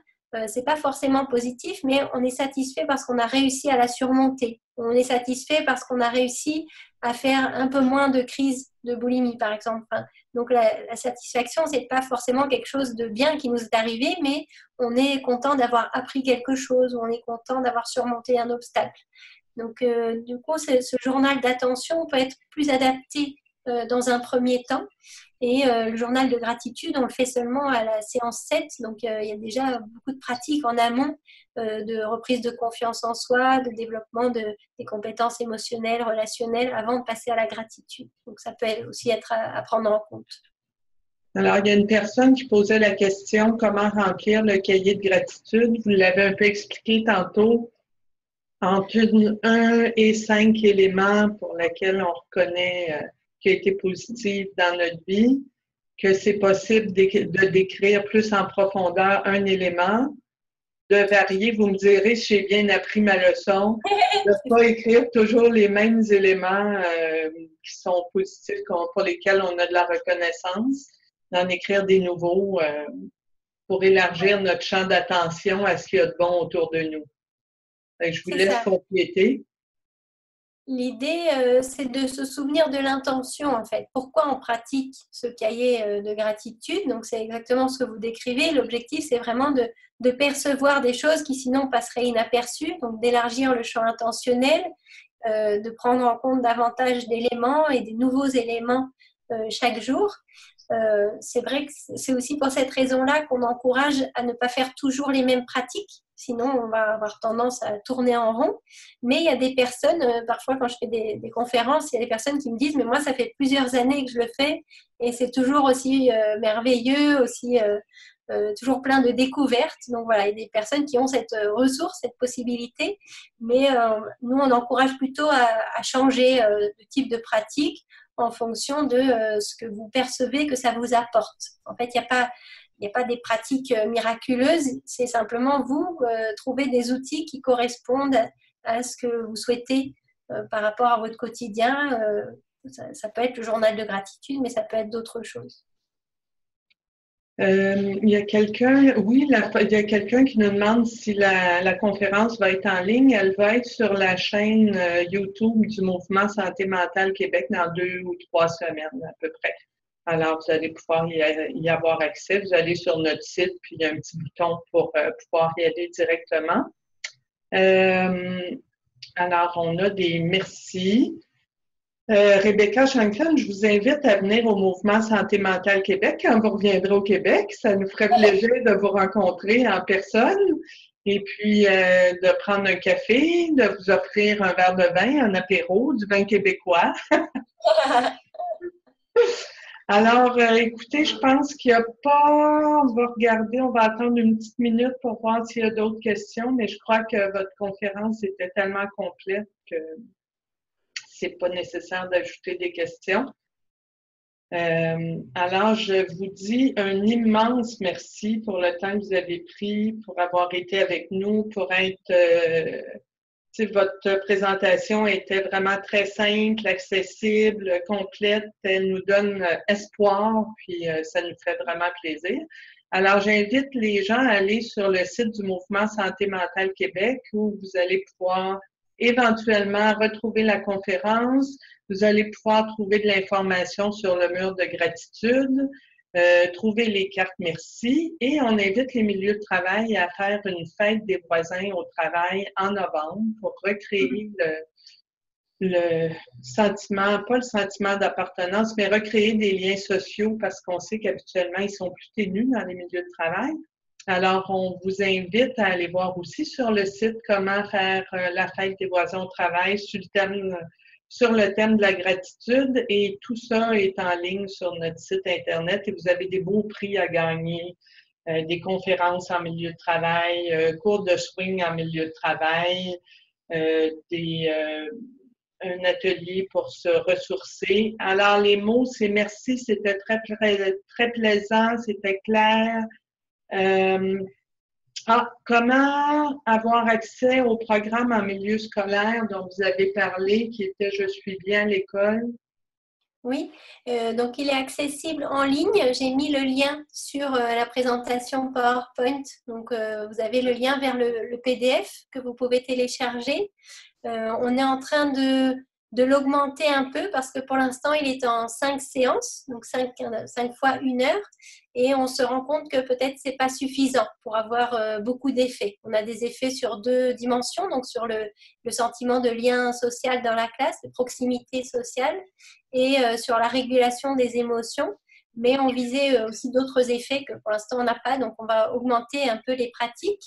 c'est pas forcément positif, mais on est satisfait parce qu'on a réussi à la surmonter. On est satisfait parce qu'on a réussi à faire un peu moins de crises de boulimie, par exemple. Enfin, donc la satisfaction, c'est pas forcément quelque chose de bien qui nous est arrivé, mais on est content d'avoir appris quelque chose, ou on est content d'avoir surmonté un obstacle. Donc, du coup, ce journal d'attention peut être plus adapté dans un premier temps. Et le journal de gratitude, on le fait seulement à la séance 7. Donc, il y a déjà beaucoup de pratiques en amont de reprise de confiance en soi, de développement des compétences émotionnelles, relationnelles, avant de passer à la gratitude. Donc, ça peut aussi être à prendre en compte. Alors, il y a une personne qui posait la question comment remplir le cahier de gratitude. Vous l'avez un peu expliqué tantôt, entre 1 et 5 éléments pour lesquels on reconnaît qu'il a été positif dans notre vie, que c'est possible de décrire plus en profondeur un élément, de varier. Vous me direz si j'ai bien appris ma leçon, de ne pas écrire toujours les mêmes éléments qui sont positifs pour lesquels on a de la reconnaissance, d'en écrire des nouveaux pour élargir notre champ d'attention à ce qu'il y a de bon autour de nous. Je vous laisse compléter. L'idée, c'est de se souvenir de l'intention, en fait. Pourquoi on pratique ce cahier de gratitude? Donc, c'est exactement ce que vous décrivez. L'objectif, c'est vraiment de percevoir des choses qui, sinon, passeraient inaperçues. Donc, d'élargir le champ intentionnel, de prendre en compte davantage d'éléments et des nouveaux éléments chaque jour. C'est vrai que c'est aussi pour cette raison-là qu'on encourage à ne pas faire toujours les mêmes pratiques, sinon on va avoir tendance à tourner en rond. Mais il y a des personnes, parfois quand je fais des conférences, il y a des personnes qui me disent « mais moi ça fait plusieurs années que je le fais et c'est toujours aussi merveilleux, aussi toujours plein de découvertes ». Donc voilà, il y a des personnes qui ont cette ressource, cette possibilité, mais nous on encourage plutôt à changer de type de pratique en fonction de ce que vous percevez que ça vous apporte. En fait, il n'y a pas des pratiques miraculeuses, c'est simplement vous trouver des outils qui correspondent à ce que vous souhaitez par rapport à votre quotidien. Ça peut être le journal de gratitude, mais ça peut être d'autres choses. Il y a quelqu'un, oui, il y a quelqu'un qui nous demande si la conférence va être en ligne. Elle va être sur la chaîne YouTube du Mouvement Santé Mentale Québec dans 2 ou 3 semaines à peu près. Alors, vous allez pouvoir y avoir accès. Vous allez sur notre site, puis il y a un petit bouton pour pouvoir y aller directement. Alors, on a des merci. Rebecca Shanklin, je vous invite à venir au Mouvement Santé Mentale Québec quand vous reviendrez au Québec. Ça nous ferait plaisir de vous rencontrer en personne et puis de prendre un café, de vous offrir un verre de vin, un apéro, du vin québécois. Alors, écoutez, je pense qu'il n'y a pas... On va regarder, on va attendre une petite minute pour voir s'il y a d'autres questions, mais je crois que votre conférence était tellement complète que c'est pas nécessaire d'ajouter des questions. Alors, je vous dis un immense merci pour le temps que vous avez pris, pour avoir été avec nous, pour être... votre présentation était vraiment très simple, accessible, complète. Elle nous donne espoir, puis ça nous fait vraiment plaisir. Alors, j'invite les gens à aller sur le site du Mouvement Santé Mentale Québec où vous allez pouvoir éventuellement retrouver la conférence. Vous allez pouvoir trouver de l'information sur le mur de gratitude, trouver les cartes merci et on invite les milieux de travail à faire une fête des voisins au travail en novembre pour recréer le sentiment, pas le sentiment d'appartenance, mais recréer des liens sociaux parce qu'on sait qu'habituellement, ils sont plus ténus dans les milieux de travail. Alors, on vous invite à aller voir aussi sur le site comment faire la fête des voisins au travail sur le thème de la gratitude et tout ça est en ligne sur notre site Internet et vous avez des beaux prix à gagner, des conférences en milieu de travail, cours de swing en milieu de travail, un atelier pour se ressourcer. Alors, les mots, c'est merci, c'était très, très, très plaisant, c'était clair. Comment avoir accès au programme en milieu scolaire dont vous avez parlé, qui était « Je suis bien à l'école ». Oui, donc il est accessible en ligne. J'ai mis le lien sur la présentation PowerPoint. Donc vous avez le lien vers le PDF que vous pouvez télécharger. On est en train de l'augmenter un peu parce que pour l'instant, il est en 5 séances, donc 5 fois 1 heure. Et on se rend compte que peut-être ce n'est pas suffisant pour avoir beaucoup d'effets. On a des effets sur 2 dimensions, donc sur le sentiment de lien social dans la classe, de proximité sociale, et sur la régulation des émotions. Mais on visait aussi d'autres effets que pour l'instant on n'a pas, donc on va augmenter un peu les pratiques.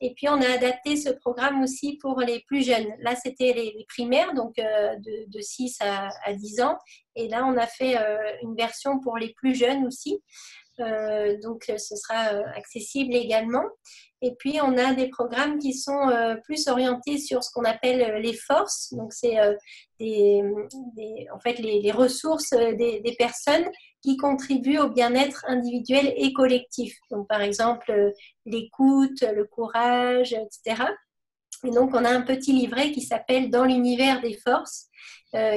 Et puis on a adapté ce programme aussi pour les plus jeunes. Là c'était les primaires, donc de 6 à 10 ans. Et là on a fait une version pour les plus jeunes aussi. Donc ce sera accessible également. Et puis on a des programmes qui sont plus orientés sur ce qu'on appelle les forces. Donc c'est en fait les ressources des personnes qui contribuent au bien-être individuel et collectif. Donc par exemple l'écoute, le courage, etc. Et donc, on a un petit livret qui s'appelle Dans l'univers des forces,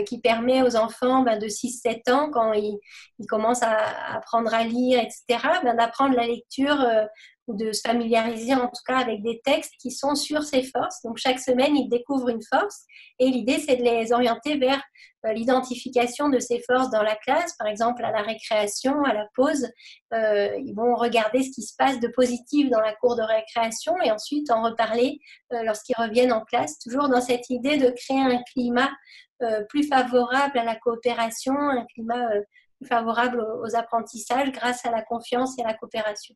qui permet aux enfants de 6-7 ans, quand ils commencent à apprendre à lire, etc., d'apprendre la lecture ou de se familiariser en tout cas avec des textes qui sont sur ces forces. Donc, chaque semaine, ils découvrent une force et l'idée, c'est de les orienter vers l'identification de ces forces dans la classe, par exemple à la récréation, à la pause. Ils vont regarder ce qui se passe de positif dans la cour de récréation et ensuite en reparler lorsqu'ils reviennent en classe, toujours dans cette idée de créer un climat plus favorable à la coopération, un climat plus favorable aux apprentissages grâce à la confiance et à la coopération.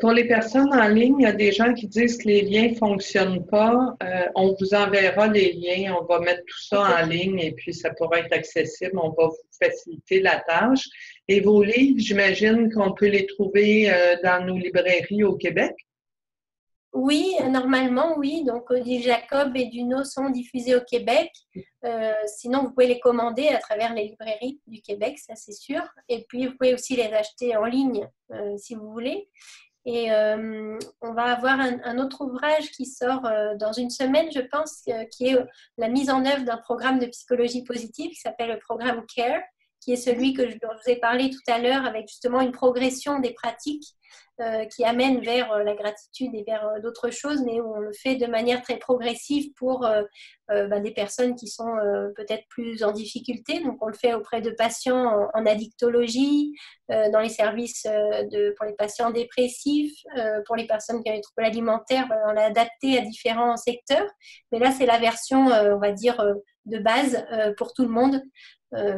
Pour les personnes en ligne, il y a des gens qui disent que les liens ne fonctionnent pas. On vous enverra les liens, on va mettre tout ça en ligne et puis ça pourra être accessible. On va vous faciliter la tâche. Et vos livres, j'imagine qu'on peut les trouver dans nos librairies au Québec? Oui, normalement, oui. Donc, Odile Jacob et Duno sont diffusés au Québec. Sinon, vous pouvez les commander à travers les librairies du Québec, ça c'est sûr. Et puis, vous pouvez aussi les acheter en ligne si vous voulez. Et on va avoir un autre ouvrage qui sort dans une semaine, je pense, qui est la mise en œuvre d'un programme de psychologie positive qui s'appelle le programme CARE, qui est celui dont je vous ai parlé tout à l'heure, avec justement une progression des pratiques qui amène vers la gratitude et vers d'autres choses, mais où on le fait de manière très progressive pour des personnes qui sont peut-être plus en difficulté. Donc, on le fait auprès de patients en addictologie, dans les services pour les patients dépressifs, pour les personnes qui ont des troubles alimentaires. On l'a adapté à différents secteurs. Mais là, c'est la version, on va dire, de base pour tout le monde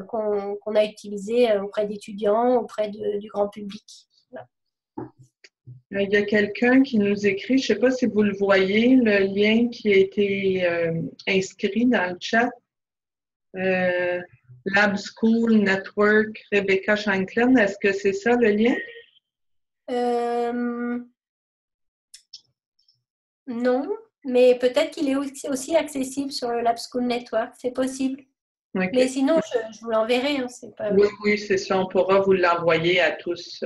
qu'on a utilisée auprès d'étudiants, auprès du grand public. Voilà. Il y a quelqu'un qui nous écrit, je ne sais pas si vous le voyez, le lien qui a été inscrit dans le chat. Lab School Network, Rebecca Shanklin, est-ce que c'est ça le lien? Non, mais peut-être qu'il est aussi accessible sur le Lab School Network, c'est possible. Okay. Mais sinon, je vous l'enverrai. Hein, c'est pas... Oui, c'est ça, on pourra vous l'envoyer à tous.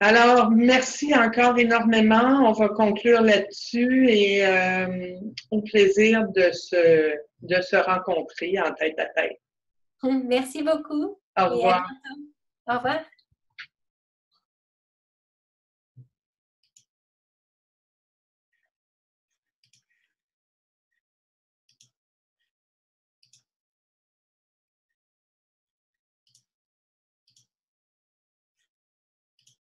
Alors, merci encore énormément. On va conclure là-dessus et au plaisir de se rencontrer en tête à tête. Merci beaucoup. Au revoir. Et à bientôt. Au revoir.